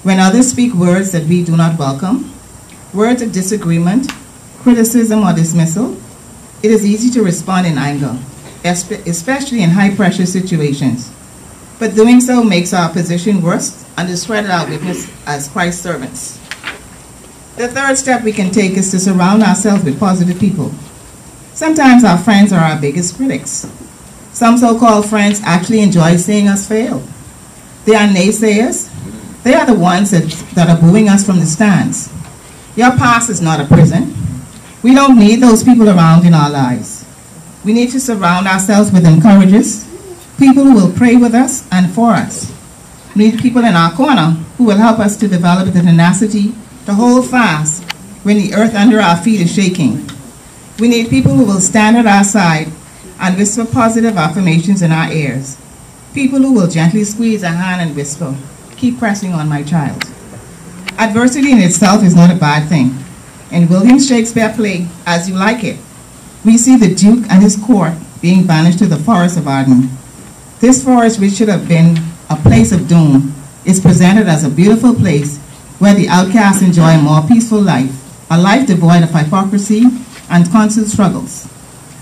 When others speak words that we do not welcome, words of disagreement, criticism, or dismissal, it is easy to respond in anger, especially in high-pressure situations. But doing so makes our position worse and discredit our witness as Christ's servants. The third step we can take is to surround ourselves with positive people. Sometimes our friends are our biggest critics. Some so-called friends actually enjoy seeing us fail. They are naysayers. They are the ones that are booing us from the stands. Your past is not a prison. We don't need those people around in our lives. We need to surround ourselves with encouragers, people who will pray with us and for us. We need people in our corner who will help us to develop the tenacity to hold fast when the earth under our feet is shaking. We need people who will stand at our side and whisper positive affirmations in our ears. People who will gently squeeze a hand and whisper, "Keep pressing on, my child." Adversity in itself is not a bad thing. In William Shakespeare's play, As You Like It, we see the Duke and his court being banished to the forest of Arden. This forest, which should have been a place of doom, is presented as a beautiful place where the outcasts enjoy a more peaceful life, a life devoid of hypocrisy and constant struggles.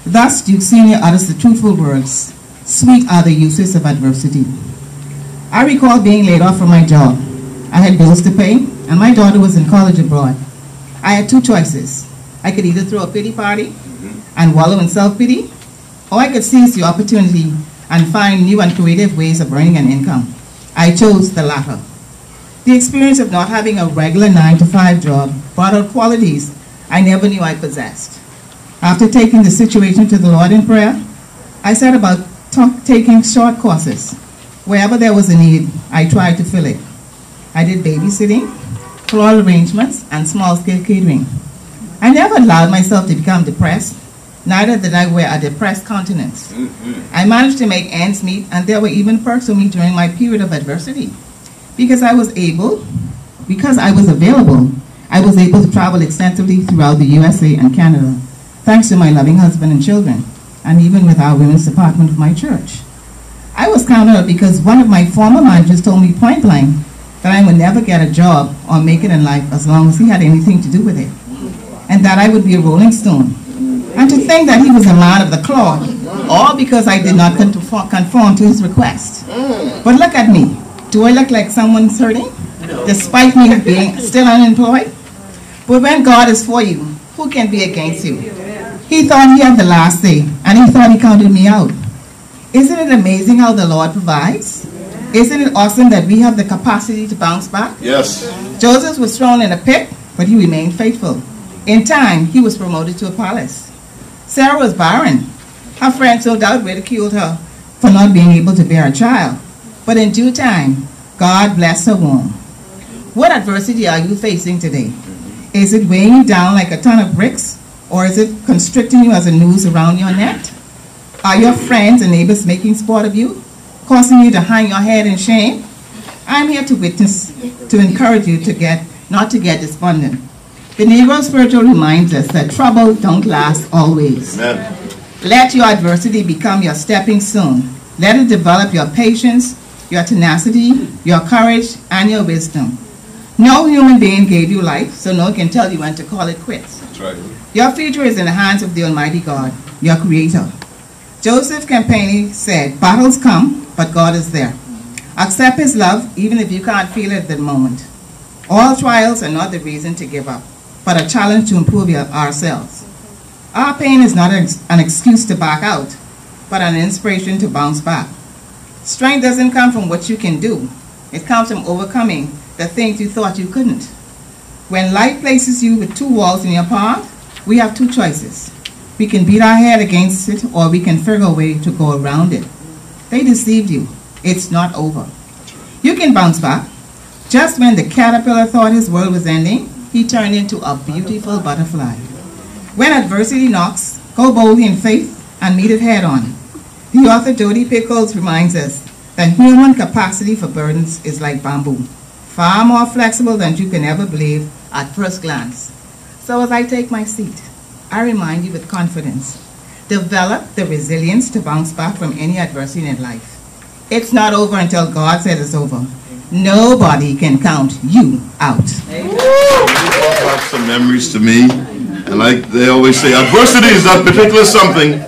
Thus, Duke Senior utters the truthful words, "Sweet are the uses of adversity." I recall being laid off from my job. I had bills to pay, and my daughter was in college abroad. I had two choices. I could either throw a pity party and wallow in self-pity, or I could seize the opportunity and find new and creative ways of earning an income. I chose the latter. The experience of not having a regular 9-to-5 job brought out qualities I never knew I possessed. After taking the situation to the Lord in prayer, I set about taking short courses. Wherever there was a need, I tried to fill it. I did babysitting, floral arrangements, and small-scale catering. I never allowed myself to become depressed, neither did I wear a depressed countenance. I managed to make ends meet, and there were even perks for me during my period of adversity. Because I was available, I was able to travel extensively throughout the USA and Canada, thanks to my loving husband and children, and even with our women's department of my church. I was counted out because one of my former managers told me point blank that I would never get a job or make it in life as long as he had anything to do with it, and that I would be a rolling stone. And to think that he was a man of the cloth, all because I did not conform to his request. But look at me. Do I look like someone's hurting, despite me being still unemployed? But when God is for you, who can be against you? He thought he had the last say, and he thought he counted me out. Isn't it amazing how the Lord provides? Isn't it awesome that we have the capacity to bounce back? Yes. Joseph was thrown in a pit, but he remained faithful. In time, he was promoted to a palace. Sarah was barren. Her friends no doubt ridiculed her for not being able to bear a child. But in due time, God blessed her womb. What adversity are you facing today? Is it weighing you down like a ton of bricks? Or is it constricting you as a noose around your neck? Are your friends and neighbors making sport of you, causing you to hang your head in shame? I'm here to witness, to encourage you not to get despondent. The Negro spiritual reminds us that trouble don't last always. Amen. Let your adversity become your stepping stone. Let it develop your patience, your tenacity, your courage, and your wisdom. No human being gave you life, so no one can tell you when to call it quits. That's right. Your future is in the hands of the Almighty God, your Creator. Joseph Campani said, battles come, but God is there. Accept His love, even if you can't feel it at the moment. All trials are not the reason to give up, but a challenge to improve ourselves. Our pain is not an excuse to back out, but an inspiration to bounce back. Strength doesn't come from what you can do. It comes from overcoming the things you thought you couldn't. When life places you with two walls in your path, we have two choices. We can beat our head against it, or we can figure a way to go around it. They deceived you. It's not over. You can bounce back. Just when the caterpillar thought his world was ending, he turned into a beautiful butterfly. When adversity knocks, go boldly in faith and meet it head on. The author Jody Pickles reminds us that human capacity for burdens is like bamboo, far more flexible than you can ever believe at first glance. So as I take my seat, I remind you with confidence, develop the resilience to bounce back from any adversity in life. It's not over until God said it's over. Nobody can count you out. Brought some memories to me, and like they always say, adversity is that particular something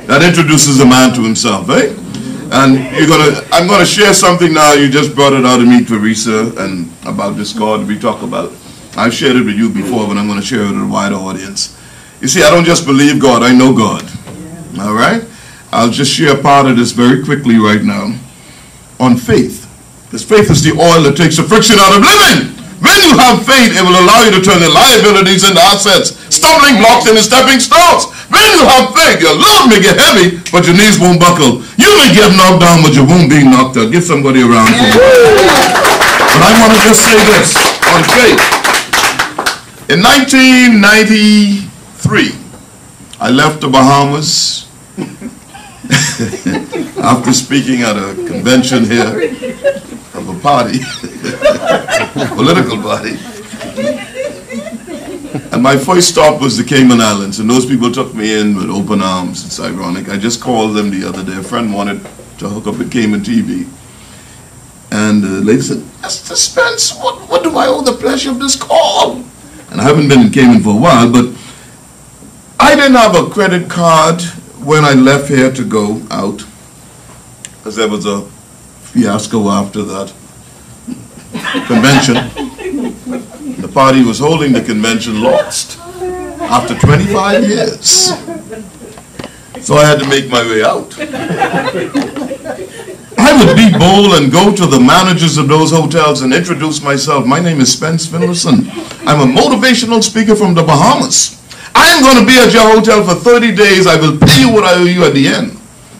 that introduces a man to himself, eh? And I'm gonna share something now. You just brought it out of me, Theresa, and about this God we talk about. I've shared it with you before, but I'm gonna share it with a wider audience. You see, I don't just believe God, I know God. All right? I'll just share part of this very quickly right now on faith. Because faith is the oil that takes the friction out of living. When you have faith, it will allow you to turn the liabilities into assets, stumbling blocks into stepping stones. When you have faith, your load may get heavy, but your knees won't buckle. You may get knocked down, but you won't be knocked out. Give somebody a round of applause. But I want to just say this on faith. In 1993, I left the Bahamas after speaking at a convention here of a party, political party. And my first stop was the Cayman Islands, and those people took me in with open arms. It's ironic. I just called them the other day. A friend wanted to hook up with Cayman TV. And the lady said, Mr. Spence, what do I owe the pleasure of this call? And I haven't been in Cayman for a while, but I didn't have a credit card when I left here to go out, because there was a fiasco after that convention. The party was holding the convention lost after 25 years. So I had to make my way out. I would be bold and go to the managers of those hotels and introduce myself. My name is Spence Finlayson. I'm a motivational speaker from the Bahamas. I'm going to be at your hotel for 30 days. I will pay you what I owe you at the end.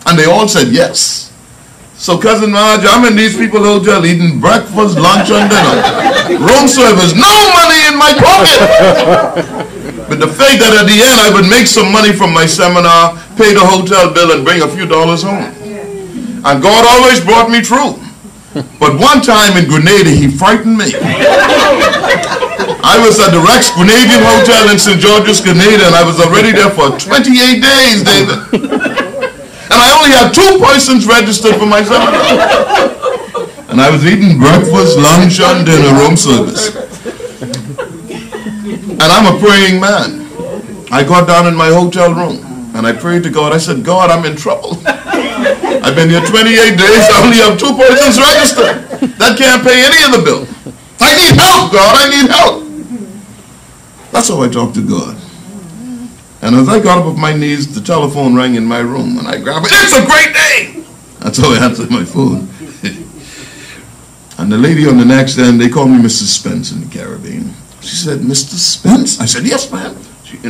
And they all said yes. So Cousin Marge, I'm in these people's hotel eating breakfast, lunch, and dinner. Room service, no money in my pocket. But the fact that at the end I would make some money from my seminar, pay the hotel bill, and bring a few dollars home. And God always brought me through. But one time in Grenada, he frightened me. I was at the Rex Grenadian Hotel in St. George's, Grenada, and I was already there for 28 days, David. And I only had 2 persons registered for my seminar. And I was eating breakfast, lunch, and dinner, room service. And I'm a praying man. I got down in my hotel room and I prayed to God. I said, God, I'm in trouble. I've been here 28 days. I only have 2 persons registered. That can't pay any of the bill. I need help, God. I need help. That's how I talked to God. And as I got up off my knees, the telephone rang in my room and I grabbed it. It's a great day. That's how I answered my phone. And the lady on the next end, they called me Mrs. Spence in the Caribbean. She said, Mr. Spence? I said, yes, ma'am.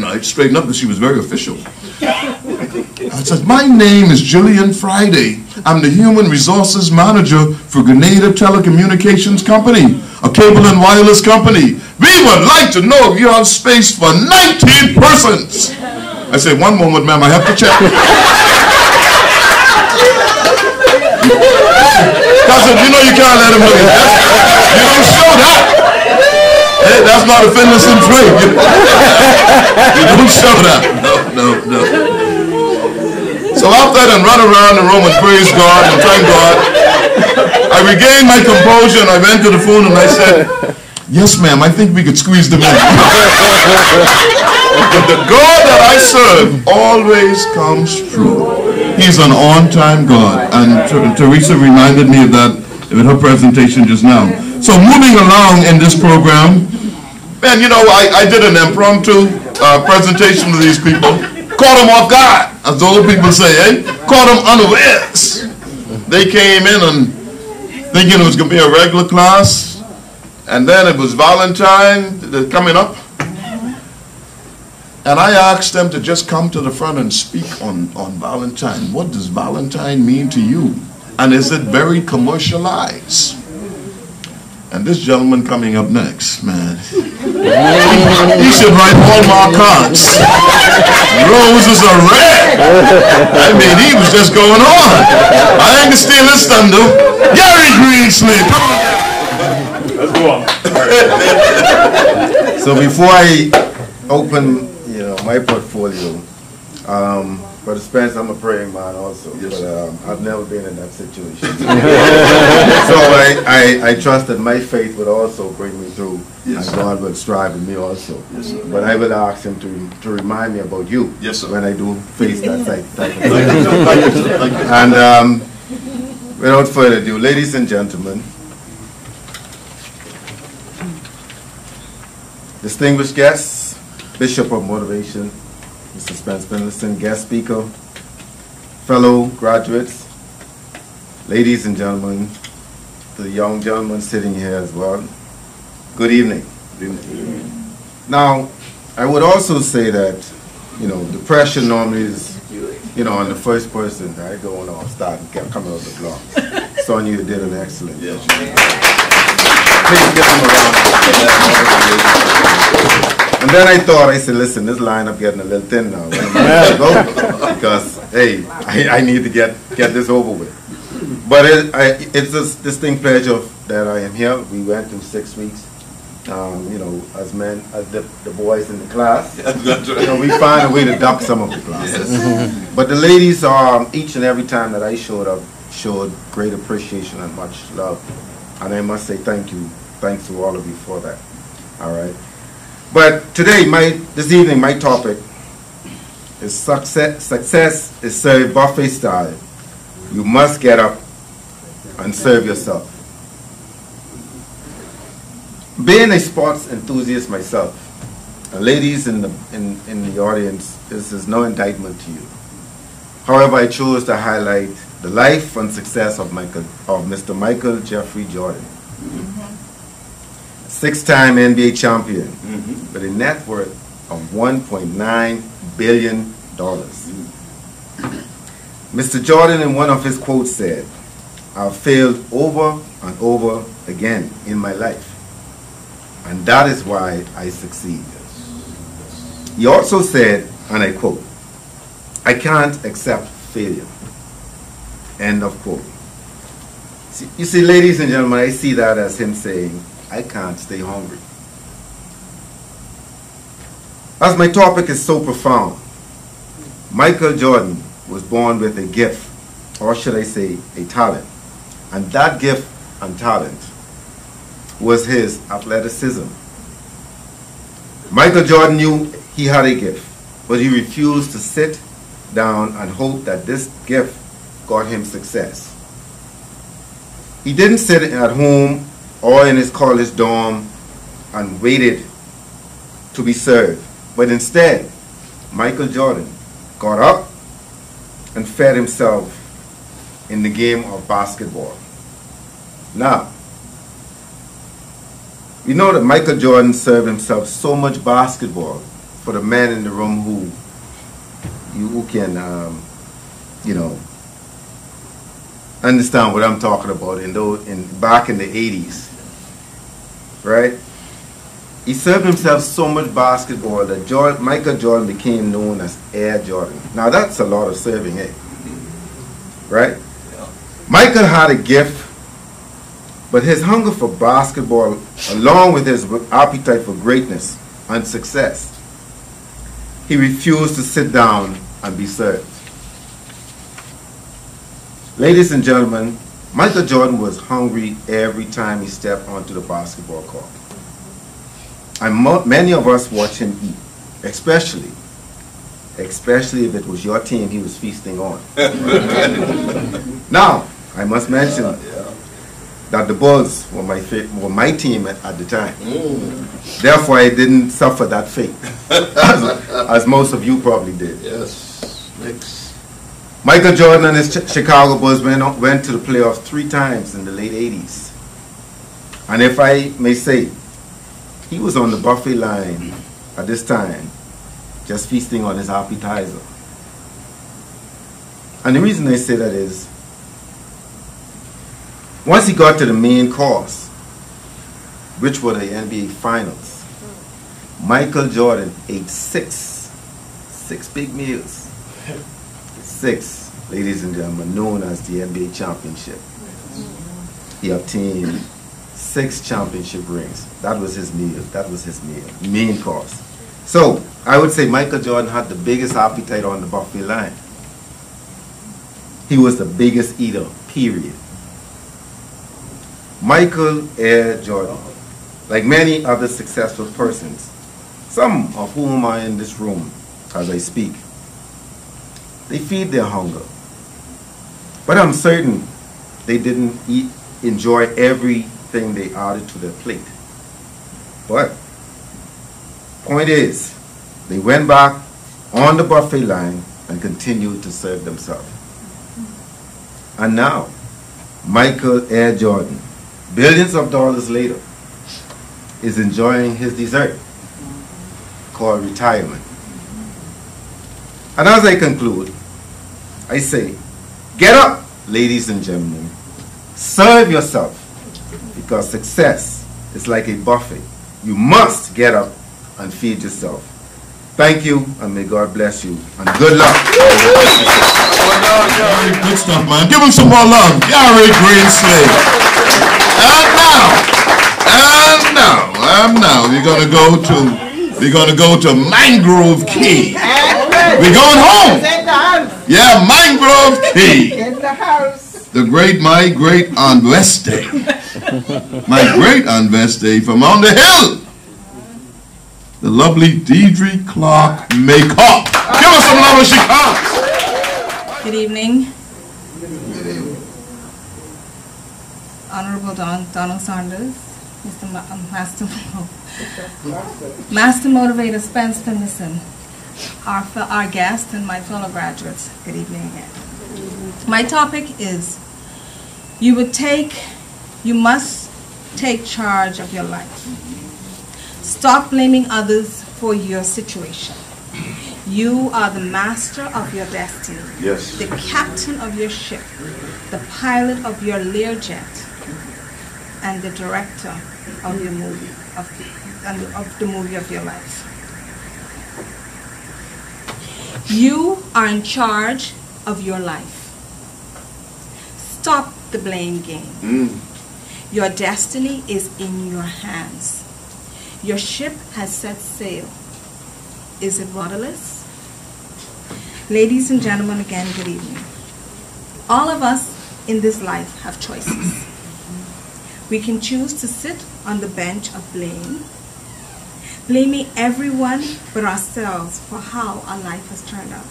I straightened up because she was very official. I said, my name is Jillian Friday. I'm the Human Resources Manager for Grenada Telecommunications Company, a cable and wireless company. We would like to know if you have space for 19 persons. I said, one moment, ma'am, I have to check. Cousin, you know you can't let him look at that. You don't show that. Hey, that's not a Finlayson trait. You don't show that. No. So after that, I run around the room and praise God and thank God. I regained my composure and I went to the phone and I said, yes, ma'am, I think we could squeeze them in. But the God that I serve always comes true. He's an on-time God. And Theresa reminded me of that in her presentation just now. So moving along in this program, man, you know, I did an impromptu presentation to these people. Caught them off guard, as the old people say, eh? Caught them unawares. They came in and thinking it was going to be a regular class. And then it was Valentine coming up. And I asked them to just come to the front and speak on Valentine. What does Valentine mean to you? And is it very commercialized? And this gentleman coming up next, man, he should write Hallmark cards. Roses are red. I mean, he was just going on. I ain't gonna steal his thunder. Gary Greenslade, come on. Let's go on. So before I open, my portfolio, Brother Spence, I'm a praying man also, yes, but I've never been in that situation. So I trust that my faith would also bring me through, yes, and God will strive with me also. Yes, but I will ask him to remind me about you, yes, when I do face that type of thing. And without further ado, ladies and gentlemen, distinguished guests, Bishop of Motivation, Mr. Spence Finlayson, guest speaker, fellow graduates, ladies and gentlemen, the young gentleman sitting here as well, good evening. Good evening. Now, I would also say that, the pressure normally is, on the first person, right, going off, starting, coming out the block. Sonia, you did an excellent job. Please give them a round. And then I said, listen, this lineup getting a little thin now. Because, hey, I need to get this over with. But it's a distinct pleasure that I am here. We went through 6 weeks, as men, as the boys in the class. We find a way to duck some of the classes. Yes. But the ladies, each and every time that I showed up, showed great appreciation and much love. And I must say thanks to all of you for that. All right. But today, this evening, my topic is success is served buffet style. You must get up and serve yourself. Being a sports enthusiast myself, and ladies in the audience, this is no indictment to you. However, I chose to highlight the life and success of Mr. Michael Jeffrey Jordan. Mm-hmm. 6-time NBA champion, mm-hmm, with a net worth of $1.9 billion. Mr. Jordan, in one of his quotes, said, "I've failed over and over again in my life, and that is why I succeed." He also said, and I quote, "I can't accept failure." End of quote. You see, ladies and gentlemen, I see that as him saying, I can't stay hungry. As my topic is so profound, Michael Jordan was born with a gift, or should I say a talent. And that gift and talent was his athleticism. Michael Jordan knew he had a gift, but he refused to sit down and hope that this gift got him success. He didn't sit at home or in his college dorm and waited to be served, but instead, Michael Jordan got up and fed himself in the game of basketball. Now, you know that Michael Jordan served himself so much basketball for the men in the room who can, understand what I'm talking about back in the 80s, right? He served himself so much basketball that Michael Jordan became known as Air Jordan. Now that's a lot of serving, eh? Right? Michael had a gift, but his hunger for basketball, along with his appetite for greatness and success, he refused to sit down and be served. Ladies and gentlemen, Michael Jordan was hungry every time he stepped onto the basketball court. And many of us watch him eat, especially if it was your team he was feasting on. Now, I must mention that the Bulls were my team at the time. Therefore, I didn't suffer that fate, as most of you probably did. Yes. Next. Michael Jordan and his Chicago Bulls went to the playoffs 3 times in the late 80s. And if I may say, he was on the buffet line at this time, just feasting on his appetizer. And the reason I say that is, once he got to the main course, which were the NBA Finals, Michael Jordan ate six big meals. 6, ladies and gentlemen, known as the NBA championship. He obtained 6 championship rings. That was his meal. That was his meal, main course. So I would say Michael Jordan had the biggest appetite on the buffet line. He was the biggest eater, period. Michael Air Jordan, like many other successful persons, some of whom are in this room as I speak, they feed their hunger. But I'm certain they didn't enjoy everything they added to their plate. But point is, they went back on the buffet line and continued to serve themselves. And now, Michael Air Jordan, billions of dollars later, is enjoying his dessert called retirement. And as I conclude, I say, get up, ladies and gentlemen. Serve yourself, because success is like a buffet. You must get up and feed yourself. Thank you, and may God bless you, and good luck. Good stuff, man. Give him some more love. Gary Greenslade. And now, we're gonna go to Mangrove Key. We're going home. Yeah, Mangrove Key. In the house. My great Aunt Veste. My great Aunt Veste from on the hill. The lovely Deidre Clark Maycock. Give us some love as she comes. Good evening. Honorable Donald Saunders, Master Motivator Spence Finlayson, our guest and my fellow graduates. Good evening again. My topic is, you must take charge of your life. Stop blaming others for your situation. You are the master of your destiny. Yes. The captain of your ship, the pilot of your Learjet, and the director of your movie, of the movie of your life. You are in charge of your life. Stop the blame game. Your destiny is in your hands. Your ship has set sail. Is it rudderless? Ladies and gentlemen, again, good evening. All of us in this life have choices. We can choose to sit on the bench of blame, blaming everyone but ourselves for how our life has turned out.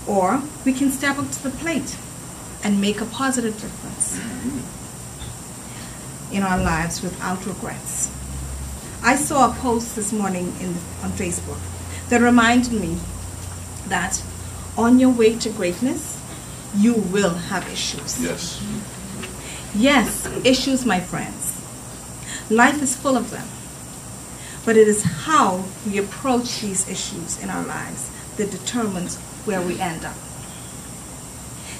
Or we can step up to the plate and make a positive difference in our lives without regrets. I saw a post this morning on Facebook that reminded me that on your way to greatness, you will have issues. Yes. Yes, issues, my friends. Life is full of them. But it is how we approach these issues in our lives that determines where we end up.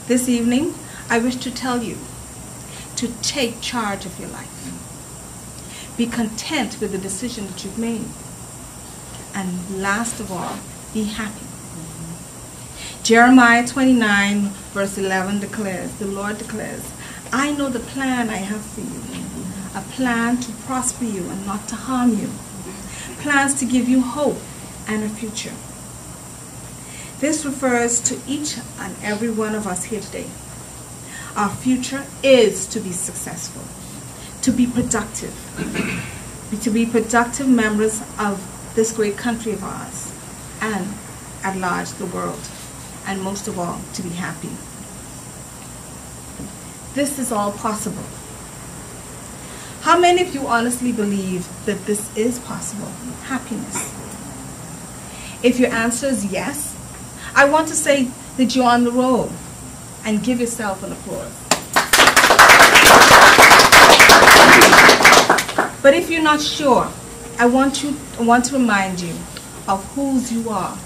This evening, I wish to tell you to take charge of your life. Be content with the decision that you've made. And last of all, be happy. Jeremiah 29 verse 11 declares, the Lord declares, I know the plan I have for you, a plan to prosper you and not to harm you, plans to give you hope and a future. This refers to each and every one of us here today. Our future is to be successful, to be productive members of this great country of ours, and at large the world, and most of all, to be happy. This is all possible. How many of you honestly believe that this is possible? Happiness. If your answer is yes, I want to say that you're on the road, and give yourself an applause. But if you're not sure, I want to remind you of whose you are,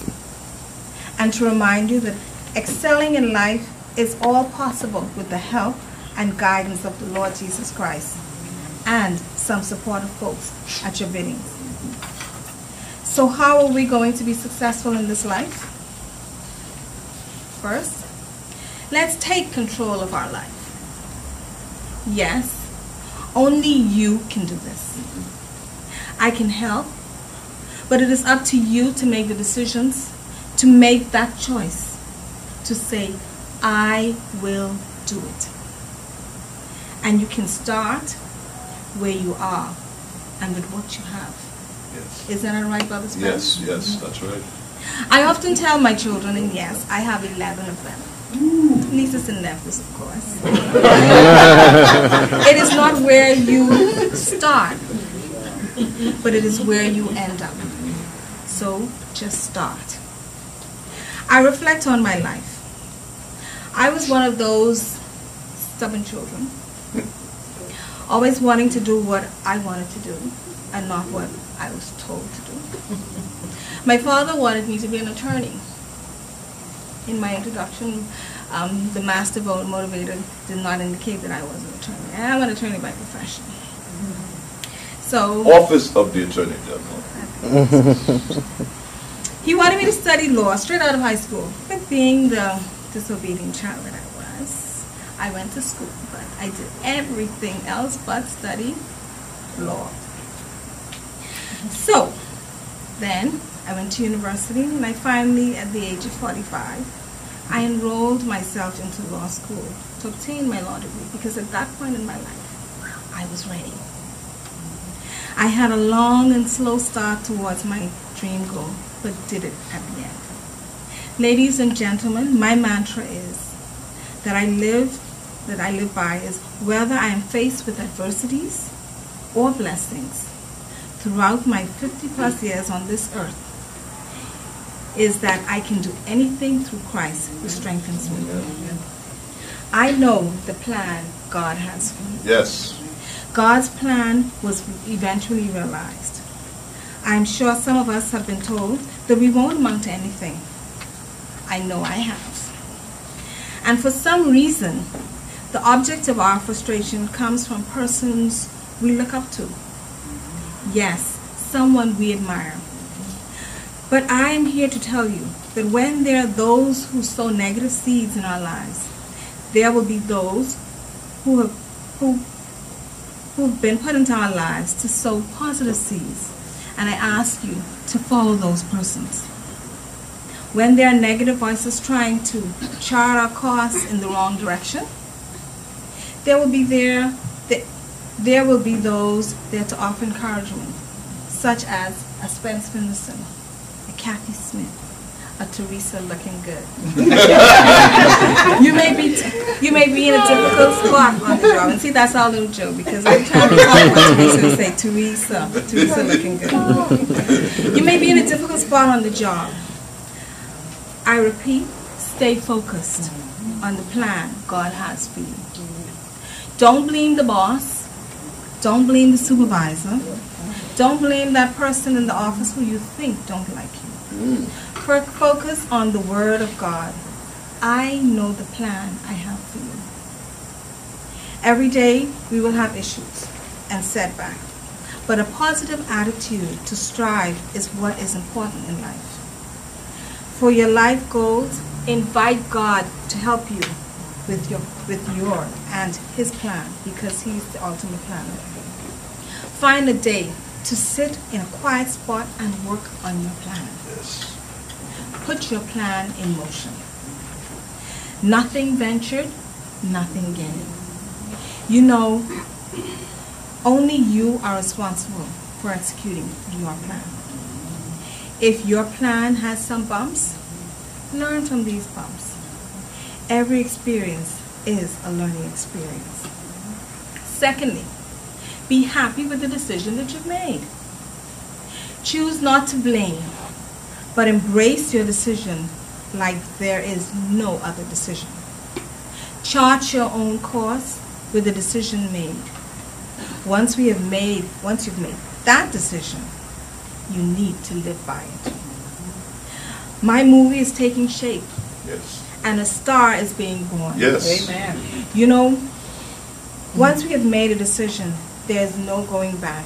and to remind you that excelling in life is all possible with the help and guidance of the Lord Jesus Christ and some supportive folks at your bidding. So how are we going to be successful in this life? First, let's take control of our life. Yes, only you can do this. I can help, but it is up to you to make the decisions, to make that choice, to say, I will do it. And you can start where you are and with what you have. Yes. Isn't that right, Brother Spence? Yes, that's right. I often tell my children, and yes, I have 11 of them. Nieces and nephews, of course. It is not where you start, but it is where you end up. So just start. I reflect on my life. I was one of those stubborn children, always wanting to do what I wanted to do and not what I was told to do. My father wanted me to be an attorney. In my introduction, the Master Motivator did not indicate that I was an attorney. I am an attorney by profession. So, Office of the Attorney General. He wanted me to study law straight out of high school. But being the disobedient child that I was, I went to school, but I did everything else but study law. So, then I went to university, and I finally, at the age of 45, I enrolled myself into law school to obtain my law degree, because at that point in my life, I was ready. I had a long and slow start towards my dream goal, but did it at the end. Ladies and gentlemen, my mantra is that I live by is whether I am faced with adversities or blessings throughout my 50+ years on this earth, is that I can do anything through Christ who strengthens me. I know the plan God has for me. Yes. God's plan was eventually realized. I'm sure some of us have been told that we won't amount to anything. I know I have. And for some reason, the object of our frustration comes from persons we look up to. Yes, someone we admire. But I am here to tell you that when there are those who sow negative seeds in our lives, there will be those who've been put into our lives to sow positive seeds. And I ask you to follow those persons. When there are negative voices trying to chart our course in the wrong direction, there will be those there to offer encouragement, such as a Spence Finlayson, a Kathy Smith, a Theresa looking good. you may be in a difficult spot on the job, and see, that's our little joke, because every time we talk about Theresa, we say Theresa looking good. You may be in a difficult spot on the job. I repeat, stay focused on the plan God has for you. Don't blame the boss. Don't blame the supervisor. Don't blame that person in the office who you think don't like you. Focus on the Word of God. I know the plan I have for you. Every day we will have issues and setbacks, but a positive attitude to strive is what is important in life. For your life goals, invite God to help you with your and His plan, because He's the ultimate planner. Find a day to sit in a quiet spot and work on your plan. Yes. Put your plan in motion. Nothing ventured, nothing gained. You know, only you are responsible for executing your plan. If your plan has some bumps, learn from these bumps. Every experience is a learning experience. Secondly, be happy with the decision that you've made. Choose not to blame, but embrace your decision like there is no other decision. Chart your own course with the decision made. Once you've made that decision, you need to live by it. My movie is taking shape. Yes. And a star is being born. Yes. Amen. You know, once we have made a decision, there's no going back,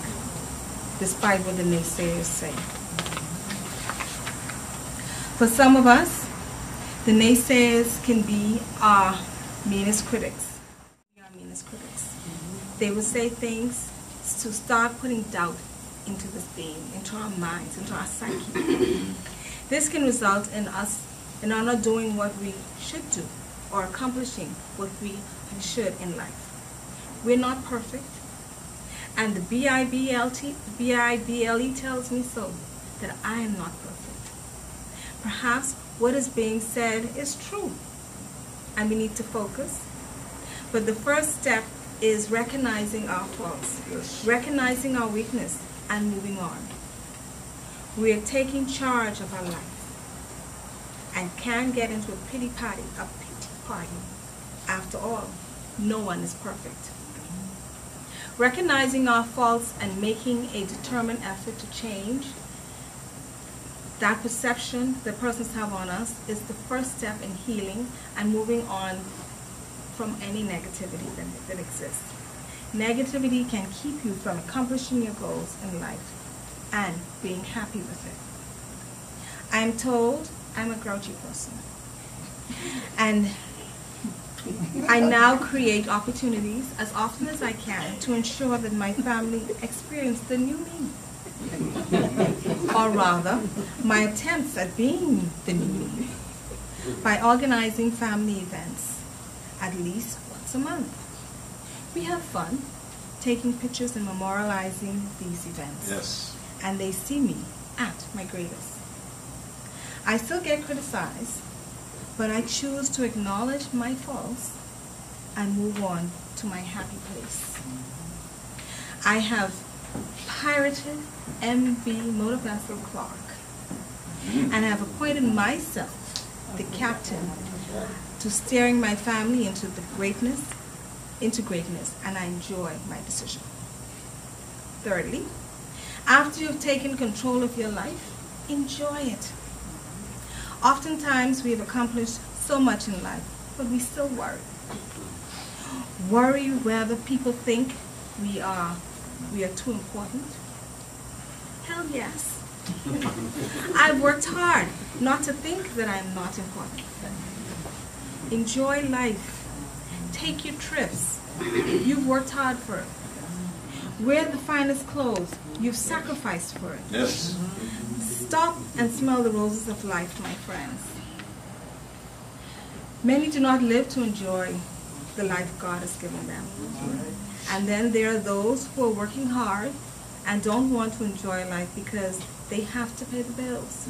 despite what the naysayers say. For some of us, the naysayers can be our meanest critics. They will say things to start putting doubt into this being, into our minds, into our psyche. This can result in us not doing what we should do or accomplishing what we should in life. We're not perfect, and the Bible tells me so, that I am not perfect. Perhaps what is being said is true, and we need to focus. But the first step is recognizing our faults, Yes. recognizing our weakness, and moving on. We are taking charge of our life and can get into a pity party. After all, no one is perfect. Recognizing our faults and making a determined effort to change that perception that persons have on us is the first step in healing and moving on from any negativity that exists. Negativity can keep you from accomplishing your goals in life and being happy with it. I am told I'm a grouchy person, and I now create opportunities as often as I can to ensure that my family experience the new me. Or rather, my attempts at being the new me, by organizing family events at least once a month. We have fun taking pictures and memorializing these events. Yes. And they see me at my greatest. I still get criticized, but I choose to acknowledge my faults and move on to my happy place. I have pirated MV motor vessel Clark and have appointed myself the captain to steering my family into greatness, and I enjoy my decision. Thirdly, After you've taken control of your life, enjoy it. Oftentimes we have accomplished so much in life, but we still worry. Worry whether people think we are too important. Hell yes. I've worked hard not to think that I'm not important. Enjoy life. Take your trips. You've worked hard for it. Wear the finest clothes. You've sacrificed for it. Yes. Stop and smell the roses of life, my friends. Many do not live to enjoy the life God has given them. And then there are those who are working hard and don't want to enjoy life because they have to pay the bills.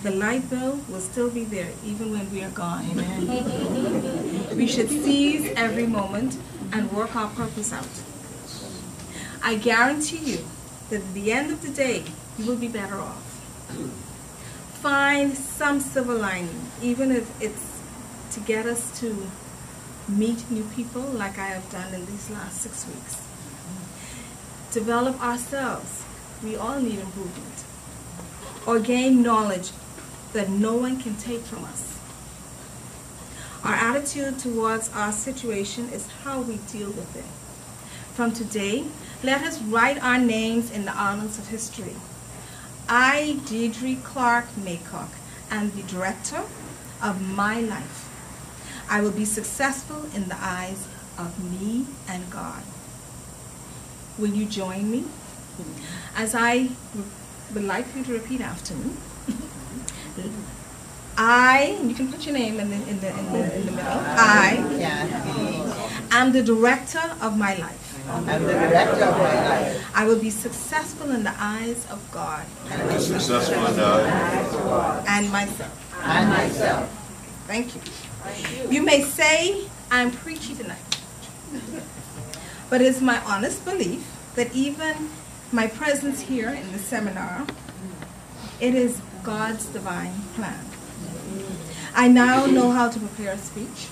The light bill will still be there even when we are gone. Amen. We should seize every moment and work our purpose out. I guarantee you that at the end of the day, you will be better off. Find some silver lining, even if it's to get us to meet new people like I have done in these last 6 weeks. Develop ourselves. We all need improvement. Or gain knowledge that no one can take from us. Our attitude towards our situation is how we deal with it. From today, let us write our names in the annals of history. I, Deirdre Clark Maycock, am the director of my life. I will be successful in the eyes of me and God. Will you join me? As I would like you to repeat after me. I, you can put your name in the middle. I am the director of my life. I'm the director of my life. I will be successful in the eyes of God. Successful in the eyes of God. And myself. And myself. Thank you. You may say I'm preachy tonight, but it's my honest belief that even my presence here in the seminar, it is God's divine plan. I now know how to prepare a speech.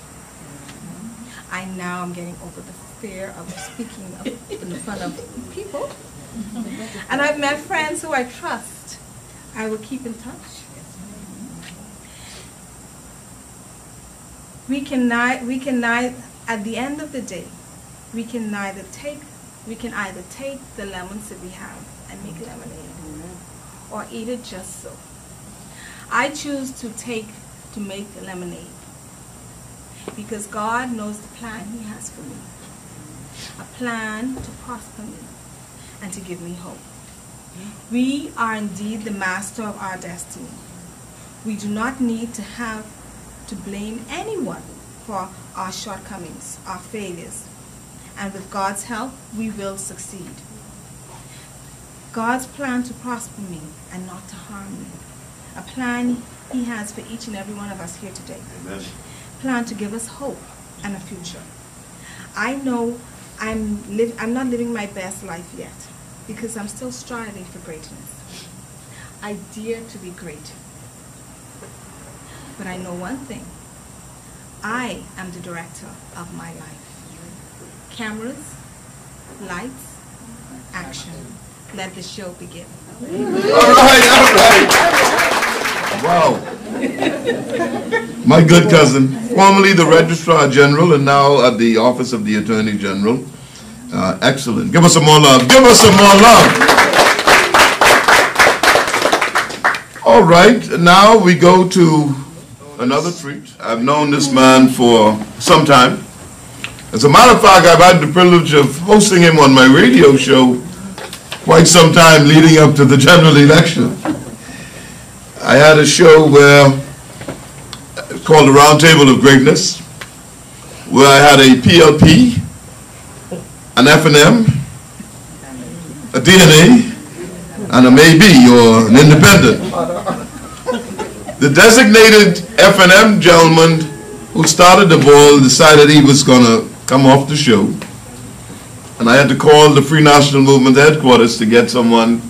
I now am getting over the fear of speaking in front of people. And I've met friends who I trust. I will keep in touch. We can at the end of the day, we can either take the lemons that we have and make lemonade, or eat it just so. I choose to make lemonade because God knows the plan He has for me. A plan to prosper me and to give me hope. We are indeed the master of our destiny. We do not need to blame anyone for our shortcomings, our failures. And with God's help, we will succeed. God's plan to prosper me and not to harm me. A plan He has for each and every one of us here today. Amen. Plan to give us hope and a future. I know I'm not living my best life yet because I'm still striving for greatness. I dare to be great. But I know one thing. I am the director of my life. Cameras, lights, action. Let the show begin. All right. Wow. My good cousin, formerly the Registrar General and now at the Office of the Attorney General. Excellent. Give us some more love. Give us some more love. All right. Now we go to another treat. I've known this man for some time. As a matter of fact, I've had the privilege of hosting him on my radio show quite some time leading up to the general election. I had a show called the Round Table of Greatness, where I had a PLP, an F&M, a DNA, and a maybe, or an independent. The designated F&M gentleman who started the ball decided he was going to come off the show. And I had to call the Free National Movement headquarters to get someone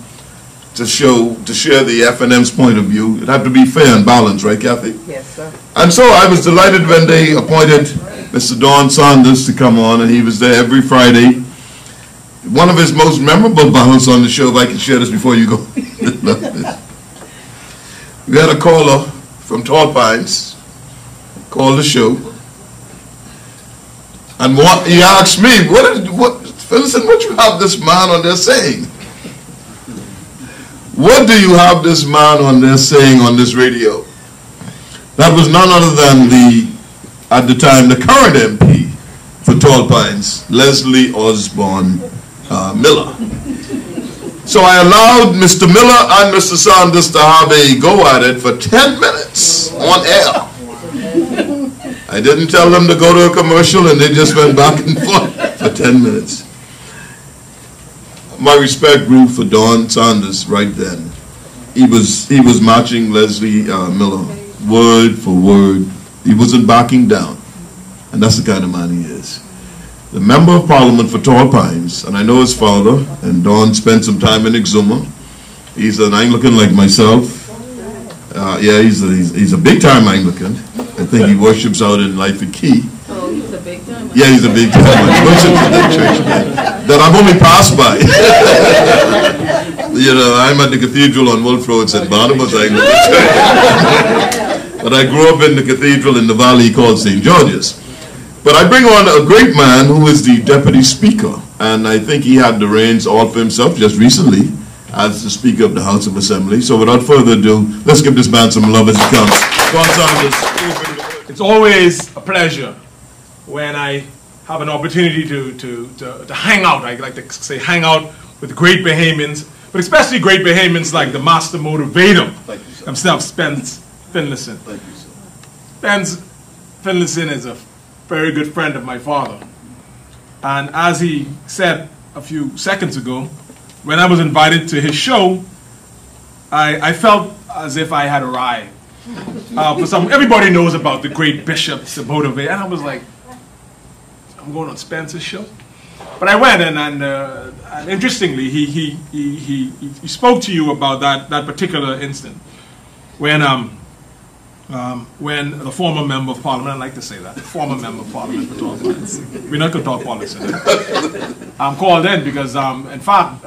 to share the F&M's point of view. It had to be fair and balanced, right, Kathy? Yes, sir. And so I was delighted when they appointed Mr. Don Saunders to come on, and he was there every Friday. one of his most memorable battles on the show, if I can share this before you go. We had a caller from Tall Pines call the show, and he asked me, Finlayson, what you have this man on there saying? What do you have this man on there saying on this radio? That was none other than at the time, the current MP for Tall Pines, Leslie Osborne Miller. So I allowed Mr. Miller and Mr. Sanders to have a go at it for 10 minutes on air. I didn't tell them to go to a commercial, and they just went back and forth for 10 minutes. My respect grew for Don Sanders right then. He was matching Leslie Miller word for word. He wasn't backing down, and that's the kind of man he is. The Member of Parliament for Tall Pines, and I know his father, and Don spent some time in Exuma. He's an Anglican like myself. Yeah, he's a big-time Anglican. I think he worships out in Life at Key. Oh, he's a big time. Yeah, he's a big-time. He worships at that church that I've only passed by. You know, I'm at the cathedral on Wolf Road, St. Barnabas Anglican Church. But I grew up in the cathedral in the valley called St. George's. But I bring on a great man who is the Deputy Speaker, and I think he had the reins all for himself just recently as the Speaker of the House of Assembly. So without further ado, let's give this man some love as he comes. It's always a pleasure when I have an opportunity to hang out. I like to say hang out with great Bahamians, but especially great Bahamians like the master motivator himself, Spence Finlayson. Thank you, sir. Spence Finlayson is a very good friend of my father. And as he said a few seconds ago, when I was invited to his show, I felt as if I had arrived. Everybody knows about the great bishop, the motivator, and I was like, I'm going on Spence's show. But I went, and interestingly, he spoke to you about that particular instant when the former member of Parliament, I like to say that, the former member of Parliament for Tall Pines, we're not going to talk politics, I'm called in because, in fact,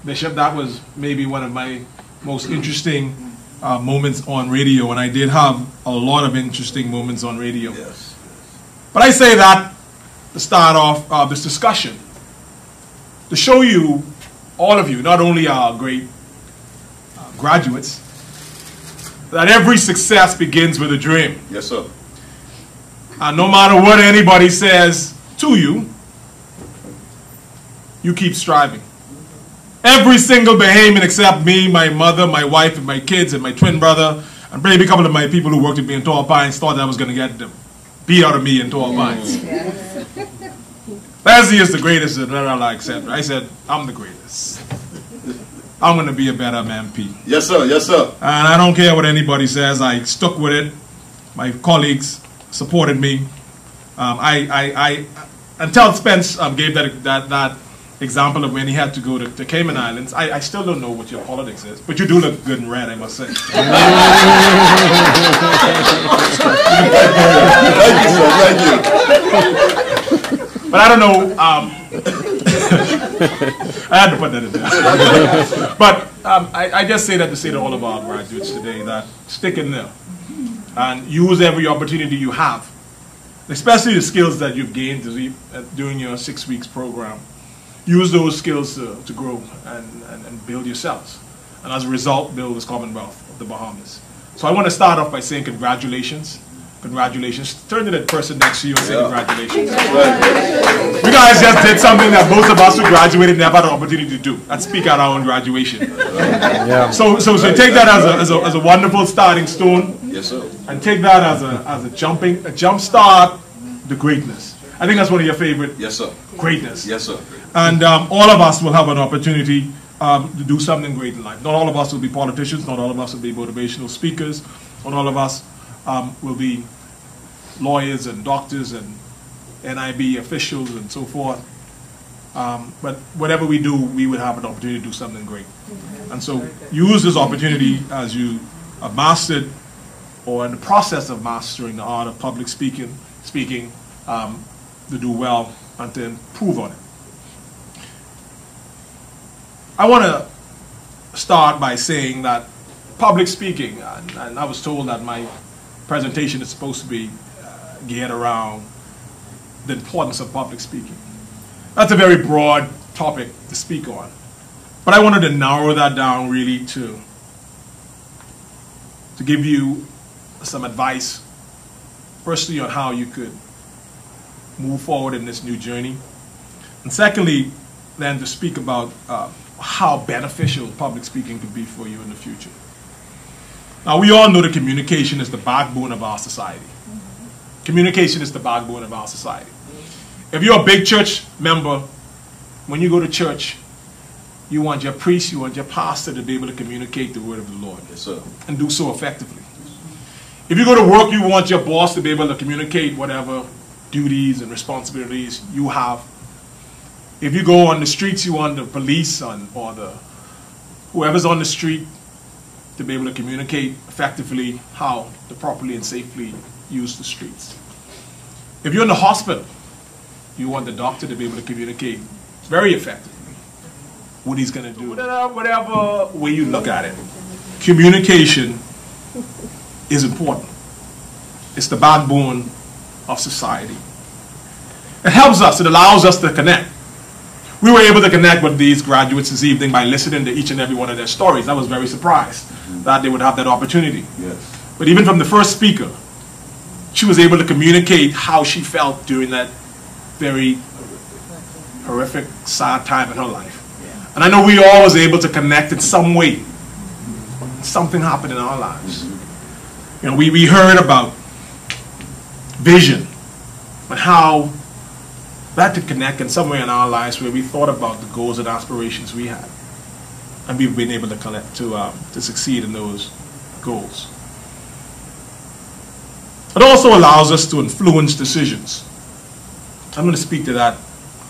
Bishop, that was maybe one of my most interesting moments on radio, and I did have a lot of interesting moments on radio. Yes. But I say that to start off this discussion, to show you, all of you, not only our great graduates, that every success begins with a dream. Yes, sir. And no matter what anybody says to you, you keep striving. Every single Bahamian except me, my mother, my wife, and my kids, and my twin brother, and maybe a couple of my people who worked with me in Tall Pines thought that I was going to get the beat out of me in Tall Pines. Leslie is the greatest that I'll accept. I said, I'm the greatest. I'm going to be a better MP. Yes, sir. Yes, sir. And I don't care what anybody says. I stuck with it. My colleagues supported me. Until Spence gave that example of when he had to go to Cayman Islands, I still don't know what your politics is. But you do look good in red, I must say. Thank you, sir. Thank you. But I don't know. I had to put that in there. But I just say that to say to all of our graduates today that stick in there and use every opportunity you have, especially the skills that you've gained during your 6 weeks program. Use those skills to grow and build yourselves. And as a result, build this Commonwealth of the Bahamas. So I want to start off by saying congratulations. Congratulations. Turn to that person next to you and say congratulations. You guys just did something that most of us who graduated never had an opportunity to do. And speak at our own graduation. So take that as a wonderful starting stone. Yes, sir. And take that as a jump start to greatness. I think that's one of your favorite. Yes, sir. Greatness. Yes, sir. And all of us will have an opportunity to do something great in life. Not all of us will be politicians. Not all of us will be motivational speakers. Not all of us will be lawyers and doctors and NIB officials and so forth. But whatever we do, we will have an opportunity to do something great. And so use this opportunity as you have mastered or in the process of mastering the art of public speaking to do well and to improve on it. I want to start by saying that public speaking, and I was told that my presentation is supposed to be geared around the importance of public speaking. That's a very broad topic to speak on. But I wanted to narrow that down really to give you some advice, firstly on how you could move forward in this new journey, and secondly then to speak about how beneficial public speaking could be for you in the future. Now, we all know that communication is the backbone of our society. Communication is the backbone of our society. If you're a big church member, when you go to church, you want your priest, you want your pastor to be able to communicate the word of the Lord. Yes, sir. And do so effectively. If you go to work, you want your boss to be able to communicate whatever duties and responsibilities you have. If you go on the streets, you want the police or whoever's on the street to be able to communicate effectively how to properly and safely use the streets. If you're in the hospital, you want the doctor to be able to communicate very effectively what he's going to do. Whatever way you look at it, communication is important. It's the backbone of society. It helps us, it allows us to connect. We were able to connect with these graduates this evening by listening to each and every one of their stories. I was very surprised that they would have that opportunity. Yes. But even from the first speaker, she was able to communicate how she felt during that very horrific, sad time in her life. And I know we all was able to connect in some way. Something happened in our lives. You know, we heard about vision and how that could connect in some way in our lives where we thought about the goals and aspirations we had. And we've been able to connect to succeed in those goals. It also allows us to influence decisions. I'm going to speak to that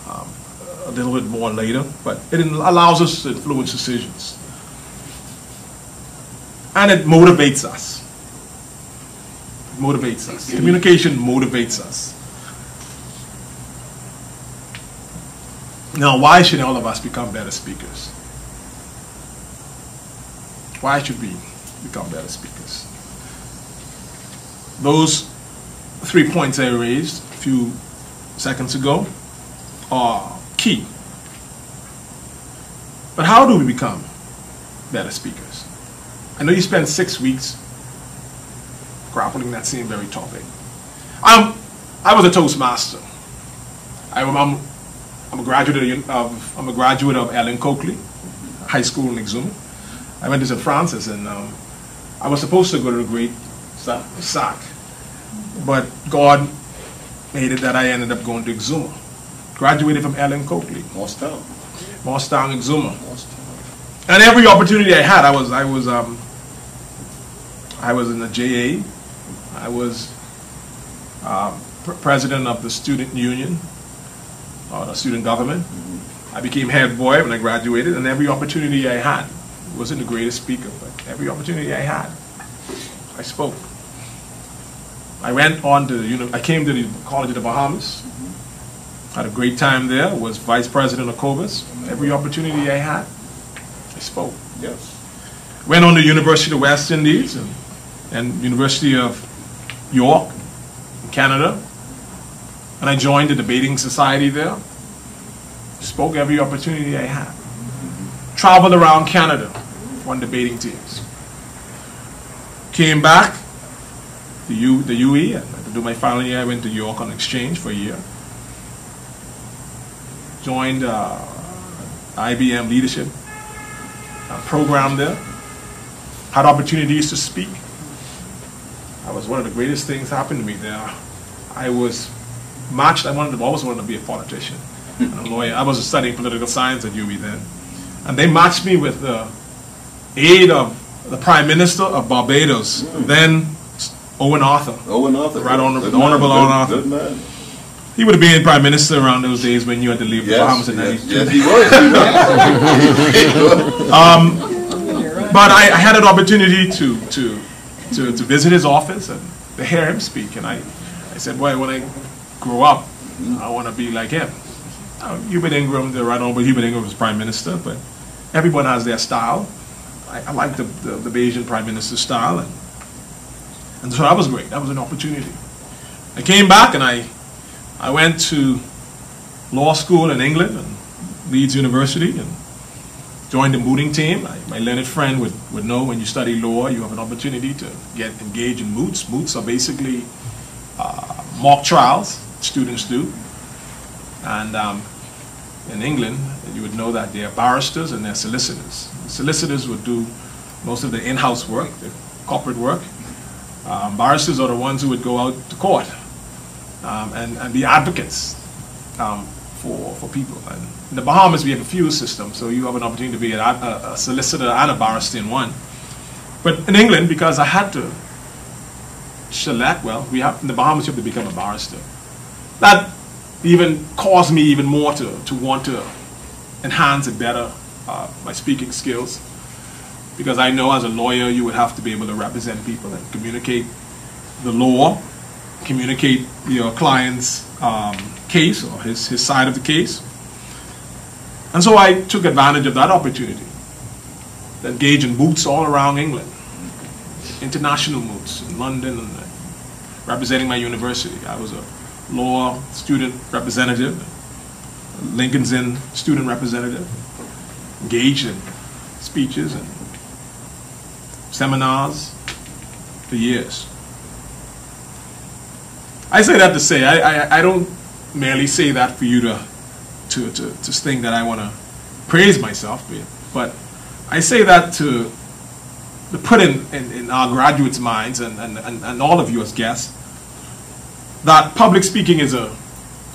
a little bit more later, but it allows us to influence decisions. And it motivates us. It motivates us. Communication motivates us. Now, why should all of us become better speakers? Why should we become better speakers? Those 3 points I raised a few seconds ago are key. But how do we become better speakers? I know you spent 6 weeks grappling that same very topic. I was a Toastmaster. I'm a graduate of Ellen Coakley High School in Exuma. I went to St. Francis, and I was supposed to go to the Great SAC, but God made it that I ended up going to Exuma. Graduated from Ellen Coakley. Morstown, Exuma. And every opportunity I had, I was in the JA. I was president of the student union, or the student government. I became head boy when I graduated, and every opportunity I had, wasn't the greatest speaker, but every opportunity I had, I spoke. I went on to I came to the College of the Bahamas, had a great time there, was vice president of COBAS. Every opportunity I had, I spoke. Yes. Went on to University of the West Indies and University of York in Canada, and I joined the debating society there. Spoke every opportunity I had. Traveled around Canada on debating teams. Came back to the UE, and to do my final year, I went to York on exchange for a year. Joined IBM leadership program there. Had opportunities to speak. That was one of the greatest things happened to me there. I was matched. I always wanted to be a politician and a lawyer. I was studying political science at UE then. And they matched me with the aide of the Prime Minister of Barbados, then Owen Arthur. Owen Arthur. Right Honorable Owen Arthur. Good man. He would have been Prime Minister around those days when you had to leave the Bahamas at 92. Yes, he was. But I had an opportunity to visit his office and to hear him speak. And I said, well, when I grow up, I want to be like him. Hubert Ingram, the Right Honorable Hubert Ingram was Prime Minister, but everyone has their style. I like the Bayesian Prime Minister's style, and so that was great. That was an opportunity. I came back and I went to law school in England and Leeds University and joined the mooting team. My learned friend would know when you study law, you have an opportunity to get engaged in moots. Moots are basically mock trials students do. And in England, you would know that there are barristers and there are solicitors. The solicitors would do most of the in-house work, the corporate work. Barristers are the ones who would go out to court and be advocates for people. And in the Bahamas, we have a few systems, so you have an opportunity to be a solicitor and a barrister in one. But in England, because I had to select, well, in the Bahamas, you have to become a barrister. That even caused me even more to want to enhance and better my speaking skills, because I know as a lawyer you would have to be able to represent people and communicate the law, communicate your client's case or his side of the case. And so I took advantage of that opportunity to engage in moots all around England, international moots in London, and representing my university. I was a law student representative, Lincoln's Inn student representative, engaged in speeches and seminars for years. I say that to say, I don't merely say that for you to think that I want to praise myself, but I say that to put in our graduates' minds and all of you as guests that public speaking is an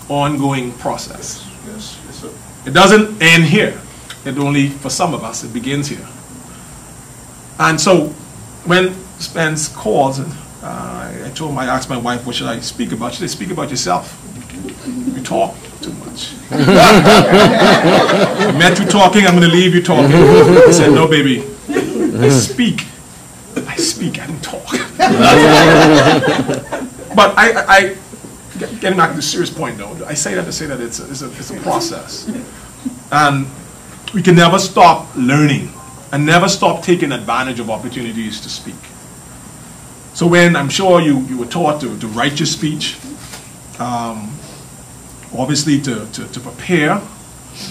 ongoing process. Yes, yes, sir. It doesn't end here. It only, for some of us, it begins here. And so when Spence calls, I asked my wife, what should I speak about? Should I speak about yourself? You talk too much. I met you talking, I'm going to leave you talking. I said, no, baby, I speak, I don't talk. But getting back to the serious point though, I say that to say that it's a process. And we can never stop learning and never stop taking advantage of opportunities to speak. So when I'm sure you were taught to write your speech, obviously to prepare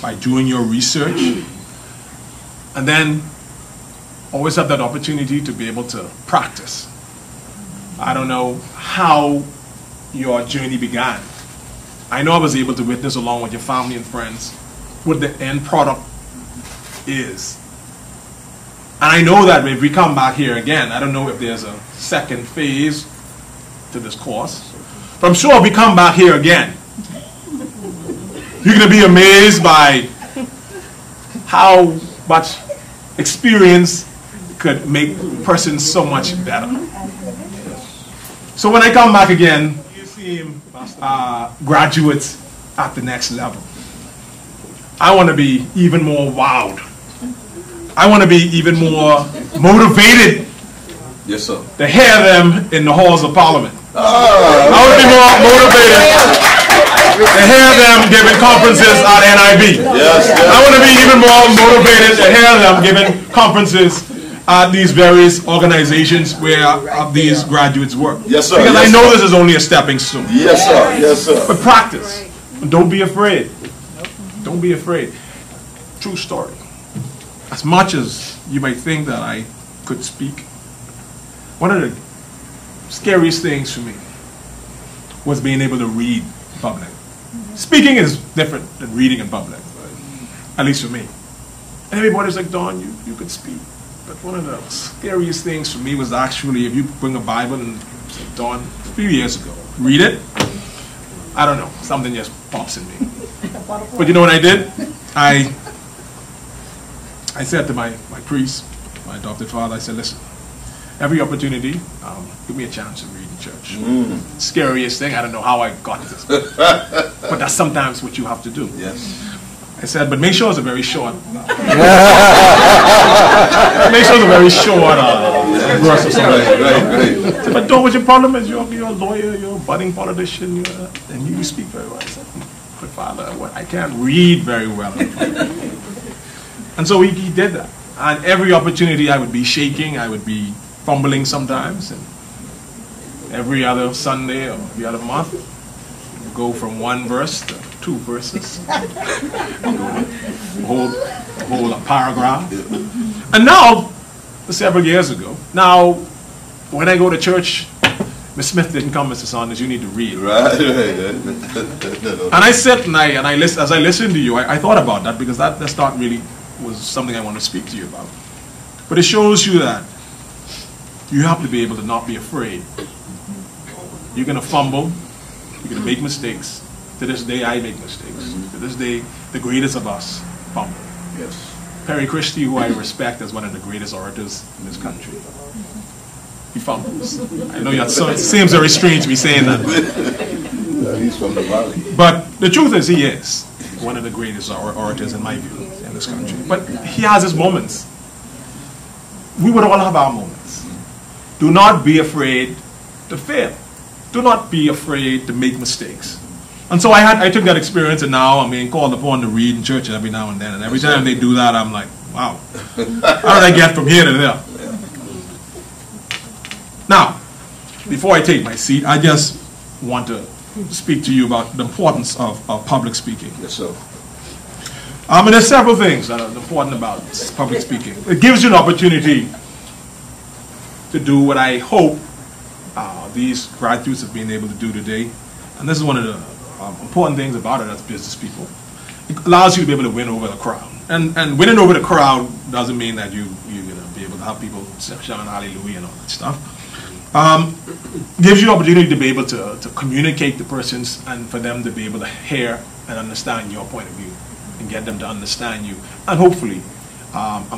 by doing your research, and then always have that opportunity to be able to practice. I don't know how your journey began. I know I was able to witness along with your family and friends what the end product is. And I know that if we come back here again, I don't know if there's a second phase to this course, but I'm sure if we come back here again, you're going to be amazed by how much experience could make a person so much better. So when I come back again, you see graduates at the next level. I want to be even more wowed. I want to be even more motivated. Yes, sir. To hear them in the halls of Parliament. I want to be more motivated to hear them giving conferences at NIB. Yes, yes. I want to be even more motivated to hear them giving conferences at these various organizations where these graduates work. Yes, sir. Because yes, I know sir. this is only a stepping stone. Yes, sir. Yes, sir. But practice. Don't be afraid. Don't be afraid. True story. As much as you might think that I could speak, one of the scariest things for me was being able to read in public. Speaking is different than reading in public, at least for me. And everybody's like, Don, you could speak. But one of the scariest things for me was actually if you bring a Bible and say, Don, a few years ago, read it. I don't know, something just pops in me. But you know what I did? I said to my priest, my adopted father, I said, listen, every opportunity, give me a chance to read in church. Scariest thing, I don't know how I got this. But that's sometimes what you have to do. Yes. I said, but make sure it's a very short. Make sure it's a very short verse or something. Right. I said, but don't, what your problem is? You're a lawyer, you're a budding politician, and you speak very well. I said, but Father, I can't read very well. And so he did that. And every opportunity I would be shaking, I would be fumbling sometimes. And every other Sunday or every other month, go from one verse to 2 verses. a whole paragraph. And now, several years ago, now when I go to church, Miss Smith didn't come, Mr. Saunders, you need to read. Right. And I sit and I listen, as I listen to you, I thought about that because that thought really was something I want to speak to you about. But it shows you that you have to be able to not be afraid. You're going to fumble. You're going to make mistakes. To this day, I make mistakes. To this day, the greatest of us fumble. Yes. Perry Christie, who I respect as one of the greatest orators in this country, he fumbles. I know it seems very strange to be saying that. He's from the valley. But the truth is, he is one of the greatest orators in my view in this country. But he has his moments. We would all have our moments. Do not be afraid to fail. Do not be afraid to make mistakes. And so I took that experience, and now I'm being called upon to read in church every now and then. And every time they do that, I'm like, wow, how did I get from here to there? Now, before I take my seat, I just want to speak to you about the importance of public speaking. Yes, sir. And there's several things that are important about public speaking. It gives you an opportunity to do what I hope these graduates have been able to do today. And this is one of the important things about it as business people. It allows you to be able to win over the crowd. And winning over the crowd doesn't mean that you're going to be able to have people shouting hallelujah and all that stuff. Gives you the opportunity to be able to communicate to persons and for them to be able to hear and understand your point of view and get them to understand you and hopefully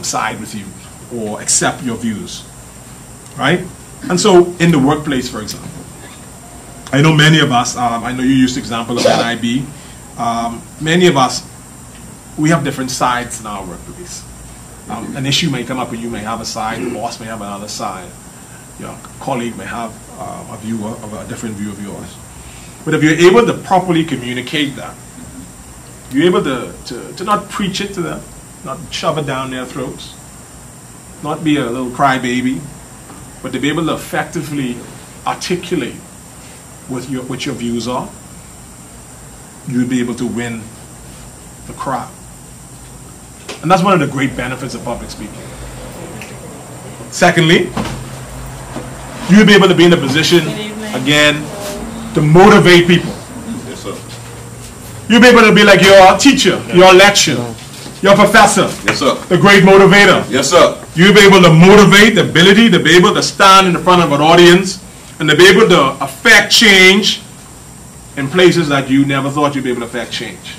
side with you or accept your views, right? And so in the workplace, for example, I know many of us, I know you used the example of NIB, many of us, we have different sides in our workplace. An issue may come up and you may have a side, the boss may have another side. Your colleague may have a different view of yours. But if you're able to properly communicate that, you're able to not preach it to them, not shove it down their throats, not be a little crybaby, but to be able to effectively articulate what your views are, you'll be able to win the crowd. And that's one of the great benefits of public speaking. Secondly, you'll be able to be in a position, again, to motivate people. Yes, sir. You'll be able to be like your teacher, your lecturer, your professor, Yes, sir. the great motivator. Yes, sir. You'll be able to motivate, the ability to be able to stand in front of an audience and to be able to affect change in places that you never thought you'd be able to affect change.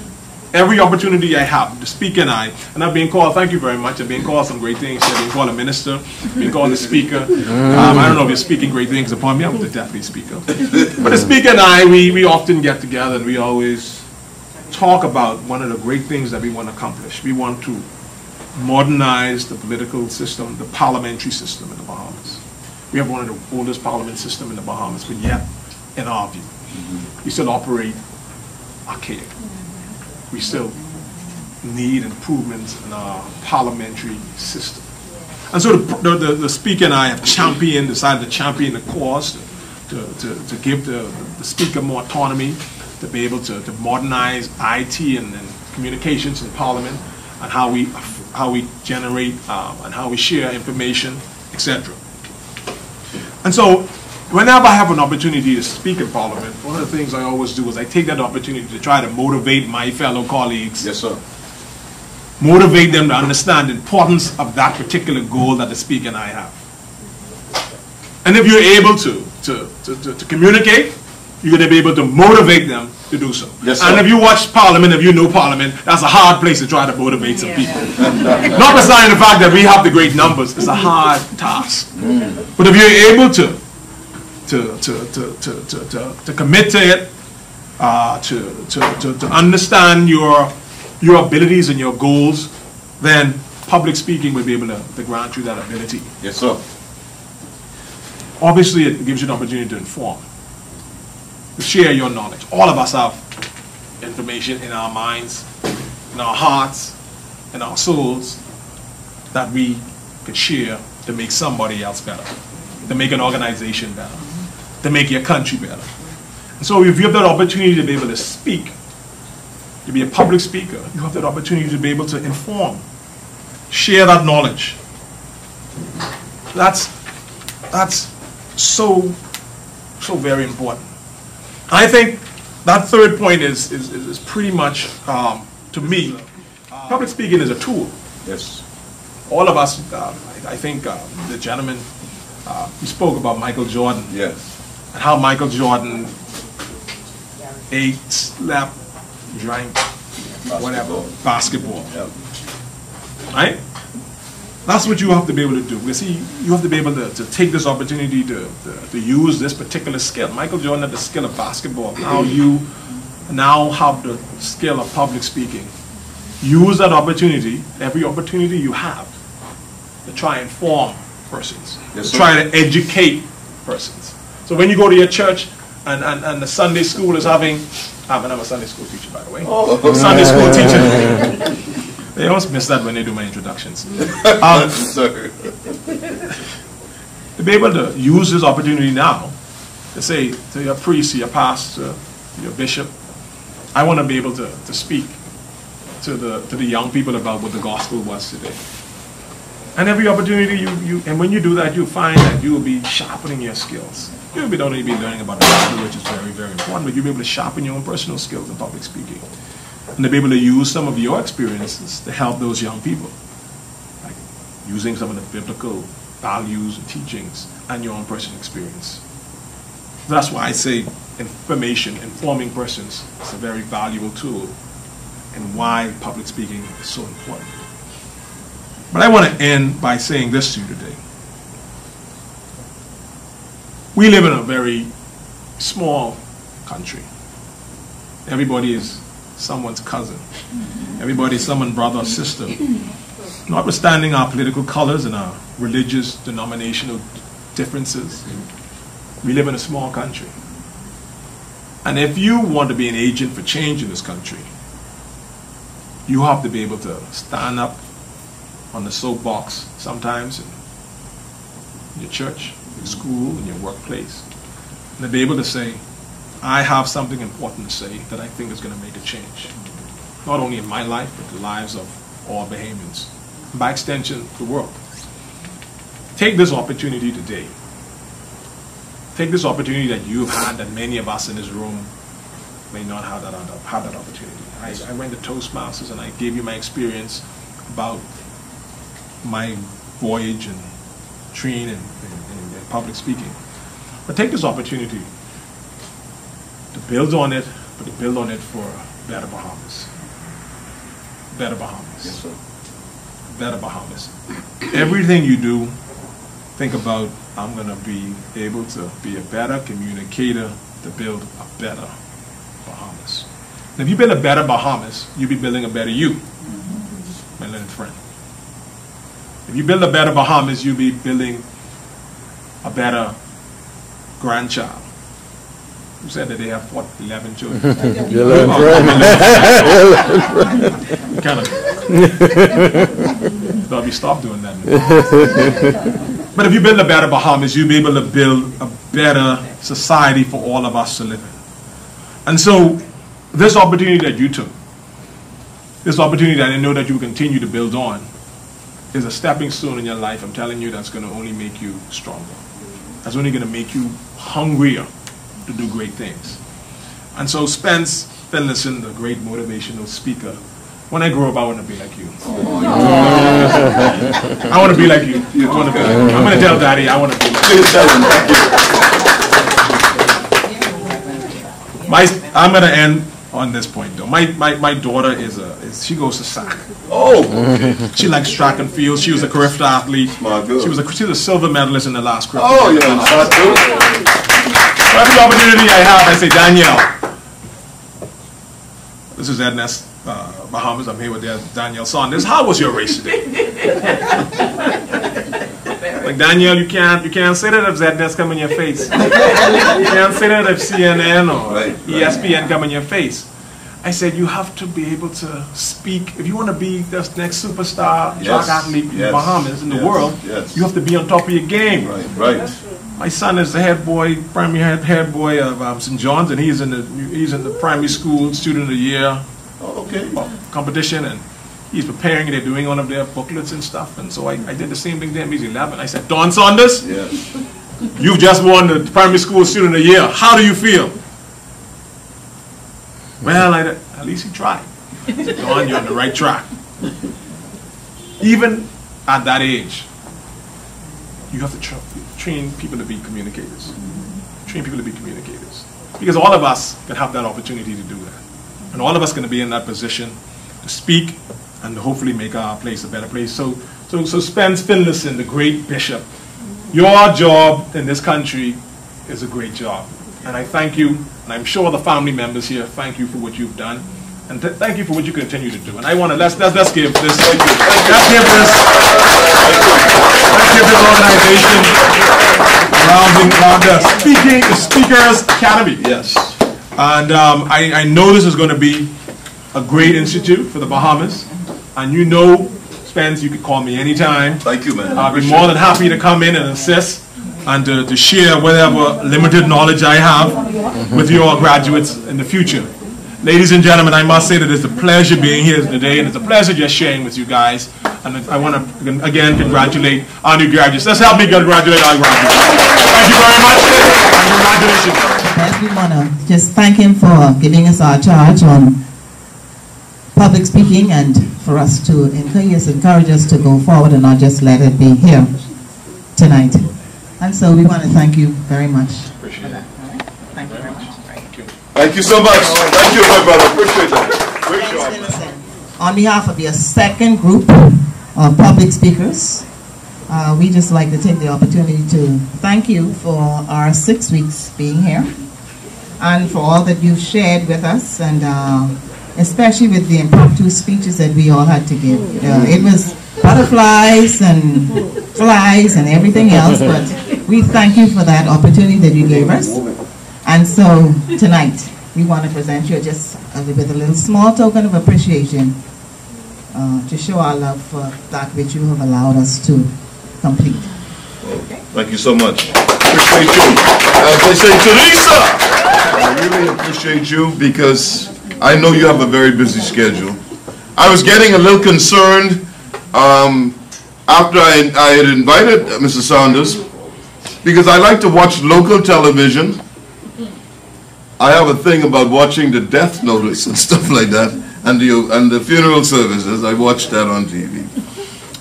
Every opportunity I have to speak and I've been called, thank you very much, I've been called some great things. I've been called a minister, been called a speaker. I don't know if you're speaking great things upon me, I was definitely a speaker. But the speaker and we often get together and we always talk about one of the great things that we want to accomplish. We want to modernize the political system, the parliamentary system in the Bahamas. We have one of the oldest parliament system in the Bahamas, but yet, in our view, we still operate archaic. We still need improvements in our parliamentary system. And so the speaker and I have decided to champion the cause to give the speaker more autonomy, to be able to modernize IT and communications in Parliament, and how we generate and how we share information, etc. And so, whenever I have an opportunity to speak in Parliament, one of the things I always do is I take that opportunity to try to motivate my fellow colleagues. Yes, sir. Motivate them to understand the importance of that particular goal that the speaker and I have. And if you're able to communicate, you're going to be able to motivate them to do so. Yes, sir. And if you watch Parliament, if you know Parliament, that's a hard place to try to motivate some people. Notwithstanding the fact that we have the great numbers, it's a hard task. But if you're able to commit to it, to understand your abilities and your goals, then public speaking will be able to grant you that ability. Yes, sir. Obviously, it gives you an opportunity to inform, to share your knowledge. All of us have information in our minds, in our hearts, in our souls that we could share to make somebody else better, to make an organization better, to make your country better. And so if you have that opportunity to be able to speak, to be a public speaker, you have that opportunity to be able to inform, share that knowledge. That's so very important. I think that third point is pretty much, to me, public speaking is a tool. Yes. All of us, I think the gentleman, he spoke about Michael Jordan. Yes. And how Michael Jordan ate, slept, drank, whatever, basketball. Yep. Right? That's what you have to be able to do. You see, you have to be able to take this opportunity to use this particular skill. Michael Jordan had the skill of basketball. Now you now have the skill of public speaking. Use that opportunity, every opportunity you have, to try and form persons, Yes, to try to educate persons. So when you go to your church and the Sunday school is having, I'm a Sunday school teacher, by the way. Oh. Sunday school teacher. They always miss that when they do my introductions. Sorry. To be able to use this opportunity now to say to your priest, your pastor, your bishop, I want to be able to speak to the young people about what the gospel was today. And every opportunity and when you do that, you find that you will be sharpening your skills. You'll be not only be learning about the Bible, which is very, very important, but you'll be able to sharpen your own personal skills in public speaking. And to be able to use some of your experiences to help those young people. Like using some of the biblical values and teachings and your own personal experience. That's why I say informing persons is a very valuable tool and why public speaking is so important. But I want to end by saying this to you today. We live in a very small country. Everybody is someone's cousin. Everybody is someone's brother or sister. Notwithstanding our political colors and our religious, denominational differences, we live in a small country. And if you want to be an agent for change in this country, you have to be able to stand up on the soapbox sometimes in your church, your school, in your workplace, and to be able to say, I have something important to say that I think is going to make a change. Not only in my life, but the lives of all Bahamians. By extension, the world. Take this opportunity today. Take this opportunity that you've had, that many of us in this room may not have that opportunity. I went to Toastmasters and I gave you my experience about my voyage and training and public speaking. But take this opportunity to build on it, but to build on it for better Bahamas. Better Bahamas. Yes, sir. Better Bahamas. Everything you do, think about, I'm going to be able to be a better communicator to build a better Bahamas. And if you build a better Bahamas, you'll be building a better you, my little friend. If you build a better Bahamas, you'll be building a better grandchild. Who said that they have 11 children? 11 kind of. Thought we stopped doing that. But if you build a better Bahamas, you'll be able to build a better society for all of us to live in. And so, this opportunity that you took, this opportunity that I know that you will continue to build on, is a stepping stone in your life. I'm telling you, that's going to only make you stronger. That's only going to make you hungrier to do great things. And so Spence Finlayson, the great motivational speaker, when I grow up, I want to be like you. I want to be like you. I'm going to tell Daddy I want to be like you. I'm going to end on this point, though. My daughter she goes to SAC. Oh, okay. She likes track and field. She was a CRIFT athlete. Smart girl. She was a silver medalist in the last CRIFT. Oh, yeah, smart girl. Every opportunity I have, I say, Danielle. This is Edna's Bahamas. I'm here with Danielle Saunders. How was your race today? Like, Danielle, you can't say that if Edna's come in your face. You can't say that if CNN or ESPN come in your face. I said, you have to be able to speak. If you want to be this next superstar track athlete in the Bahamas, in the world, you have to be on top of your game. Right. My son is the head boy, primary head boy of St. John's, and he's in the primary school student of the year competition, and he's preparing. They're doing one of their booklets and stuff, and so I did the same thing there. He's 11. I said, Don Saunders, you've just won the primary school student of the year. How do you feel? Well, at least he tried. I said, Don, you're on the right track. Even at that age, you have to train people to be communicators. Train people to be communicators. Because all of us can have that opportunity to do that. And all of us can be in that position to speak and to hopefully make our place a better place. So Spence Finlayson, the great bishop, your job in this country is a great job. And I thank you, and I'm sure the family members here thank you for what you've done. And thank you for what you continue to do. And I want to, let's give this, let's give this organization around the Speakers Academy. Yes. And I know this is going to be a great institute for the Bahamas. And you know, Spence, you can call me anytime. Thank you, man. I'll be more than happy to come in and assist and to share whatever limited knowledge I have with your graduates in the future. Ladies and gentlemen, I must say that it's a pleasure being here today, and it's a pleasure just sharing with you guys. And I want to, again, congratulate our new graduates. Let's help me congratulate our graduates. Thank you very much, and congratulations. Yes, we want to just thank him for giving us our charge on public speaking and for us to encourage us to go forward and not just let it be here tonight. And so we want to thank you very much for that. Thank you very much. Thank you so much. Thank you, my brother. Appreciate that. Great job. On behalf of your second group of public speakers, we just like to take the opportunity to thank you for our 6 weeks being here and for all that you've shared with us, and especially with the impromptu speeches that we all had to give. It was butterflies and flies and everything else, but we thank you for that opportunity that you gave us. And so tonight, we want to present you just with a little small token of appreciation to show our love for that which you have allowed us to complete. Okay. Thank you so much. Appreciate you. As I say, Theresa, I really appreciate you because I know you have a very busy schedule. I was getting a little concerned after I had invited Mr. Saunders, because I like to watch local television. I have a thing about watching the death notice and stuff like that, and the funeral services. I watch that on TV.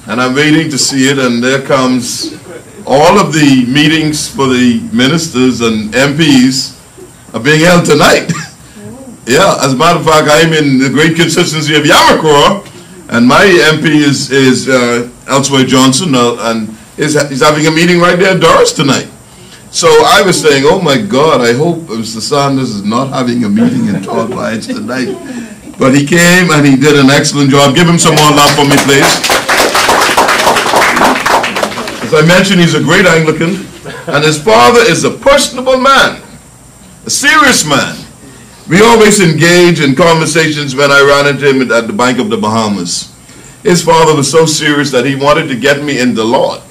And I'm waiting to see it, and there comes all of the meetings for the ministers and MPs are being held tonight. Yeah, as a matter of fact, I'm in the great constituency of Yamakura, and my MP is Elsewhere Johnson, and he's having a meeting right there at Doris tonight. So I was saying, oh my God, I hope Mr. Saunders is not having a meeting in Tall Pines tonight. But he came and he did an excellent job. Give him some more love for me, please. As I mentioned, he's a great Anglican, and his father is a personable man, a serious man. We always engage in conversations when I ran into him at the Bank of the Bahamas. His father was so serious that he wanted to get me in the lodge.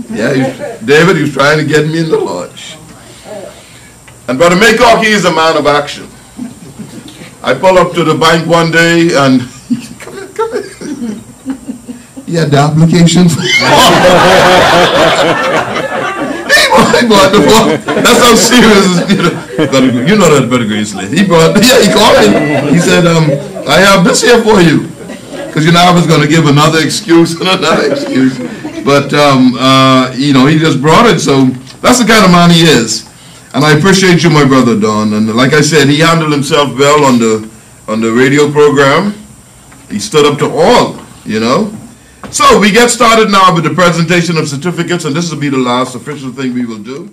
Yeah, David, he was trying to get me in the lodge. And Brother Maycock, he is a man of action. I pull up to the bank one day and come in. He had the application for he brought the phone. That's how serious you know that Brother Greenslade. He called me. He said, I have this here for you. Because I was going to give another excuse and another excuse. But, he just brought it, so that's the kind of man he is. And I appreciate you, my brother, Don. And like I said, he handled himself well on the radio program. He stood up to all, So we get started now with the presentation of certificates, and this will be the last official thing we will do.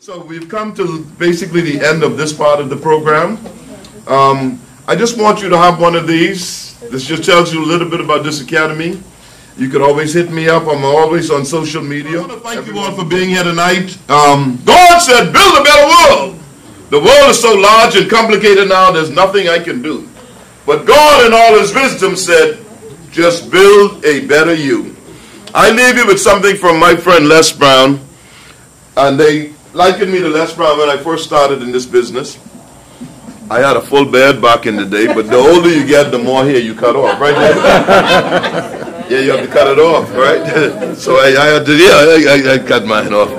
So we've come to basically the end of this part of the program. I just want you to have one of these. This just tells you a little bit about this academy. You can always hit me up. I'm always on social media. I want to thank you all for being here tonight. God said, build a better world. The world is so large and complicated now, there's nothing I can do. But God in all his wisdom said, just build a better you. I leave you with something from my friend Les Brown. And they likened me to Les Brown when I first started in this business. I had a full beard back in the day, but the older you get, the more hair you cut off, right? Yeah, you have to cut it off, right? So I had to, yeah, I cut mine off.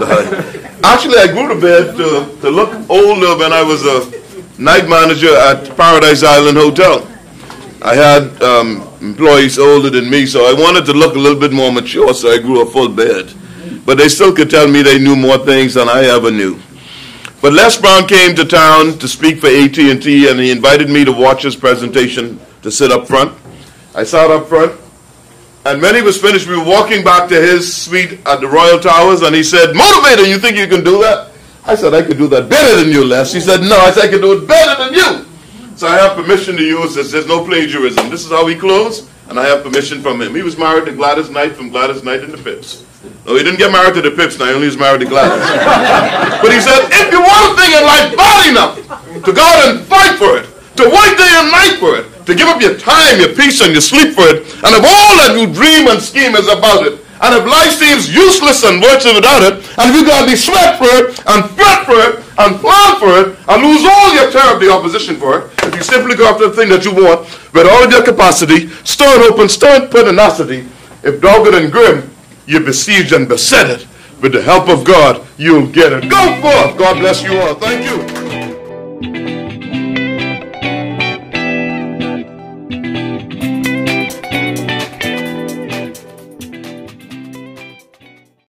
Actually, I grew the beard to look older when I was a night manager at Paradise Island Hotel. I had employees older than me, so I wanted to look a little bit more mature, so I grew a full beard. But they still could tell me they knew more things than I ever knew. But Les Brown came to town to speak for AT&T, and he invited me to watch his presentation, to sit up front. I sat up front, and when he was finished, we were walking back to his suite at the Royal Towers, and he said, Motivator, you think you can do that? I said, I could do that better than you, Les. He said, no. I said, I could do it better than you. So I have permission to use this. There's no plagiarism. This is how he closed, and I have permission from him. He was married to Gladys Knight from Gladys Knight and the Pips. No, he didn't get married to the Pips now, he only was married to Gladys. But he said, if you want a thing in life bad enough to go out and fight for it, to work day and night for it, to give up your time, your peace, and your sleep for it, and if all that you dream and scheme is about it, and if life seems useless and worthless without it, and if you got to be sweat for it, and fret for it, and plan for it, and lose all your terror of the opposition for it, if you simply go after the thing that you want with all of your capacity, stern hope and stern pertinacity, if dogged and grim, you besiege and beset it, with the help of God, you'll get it. Go forth. God bless you all. Thank you.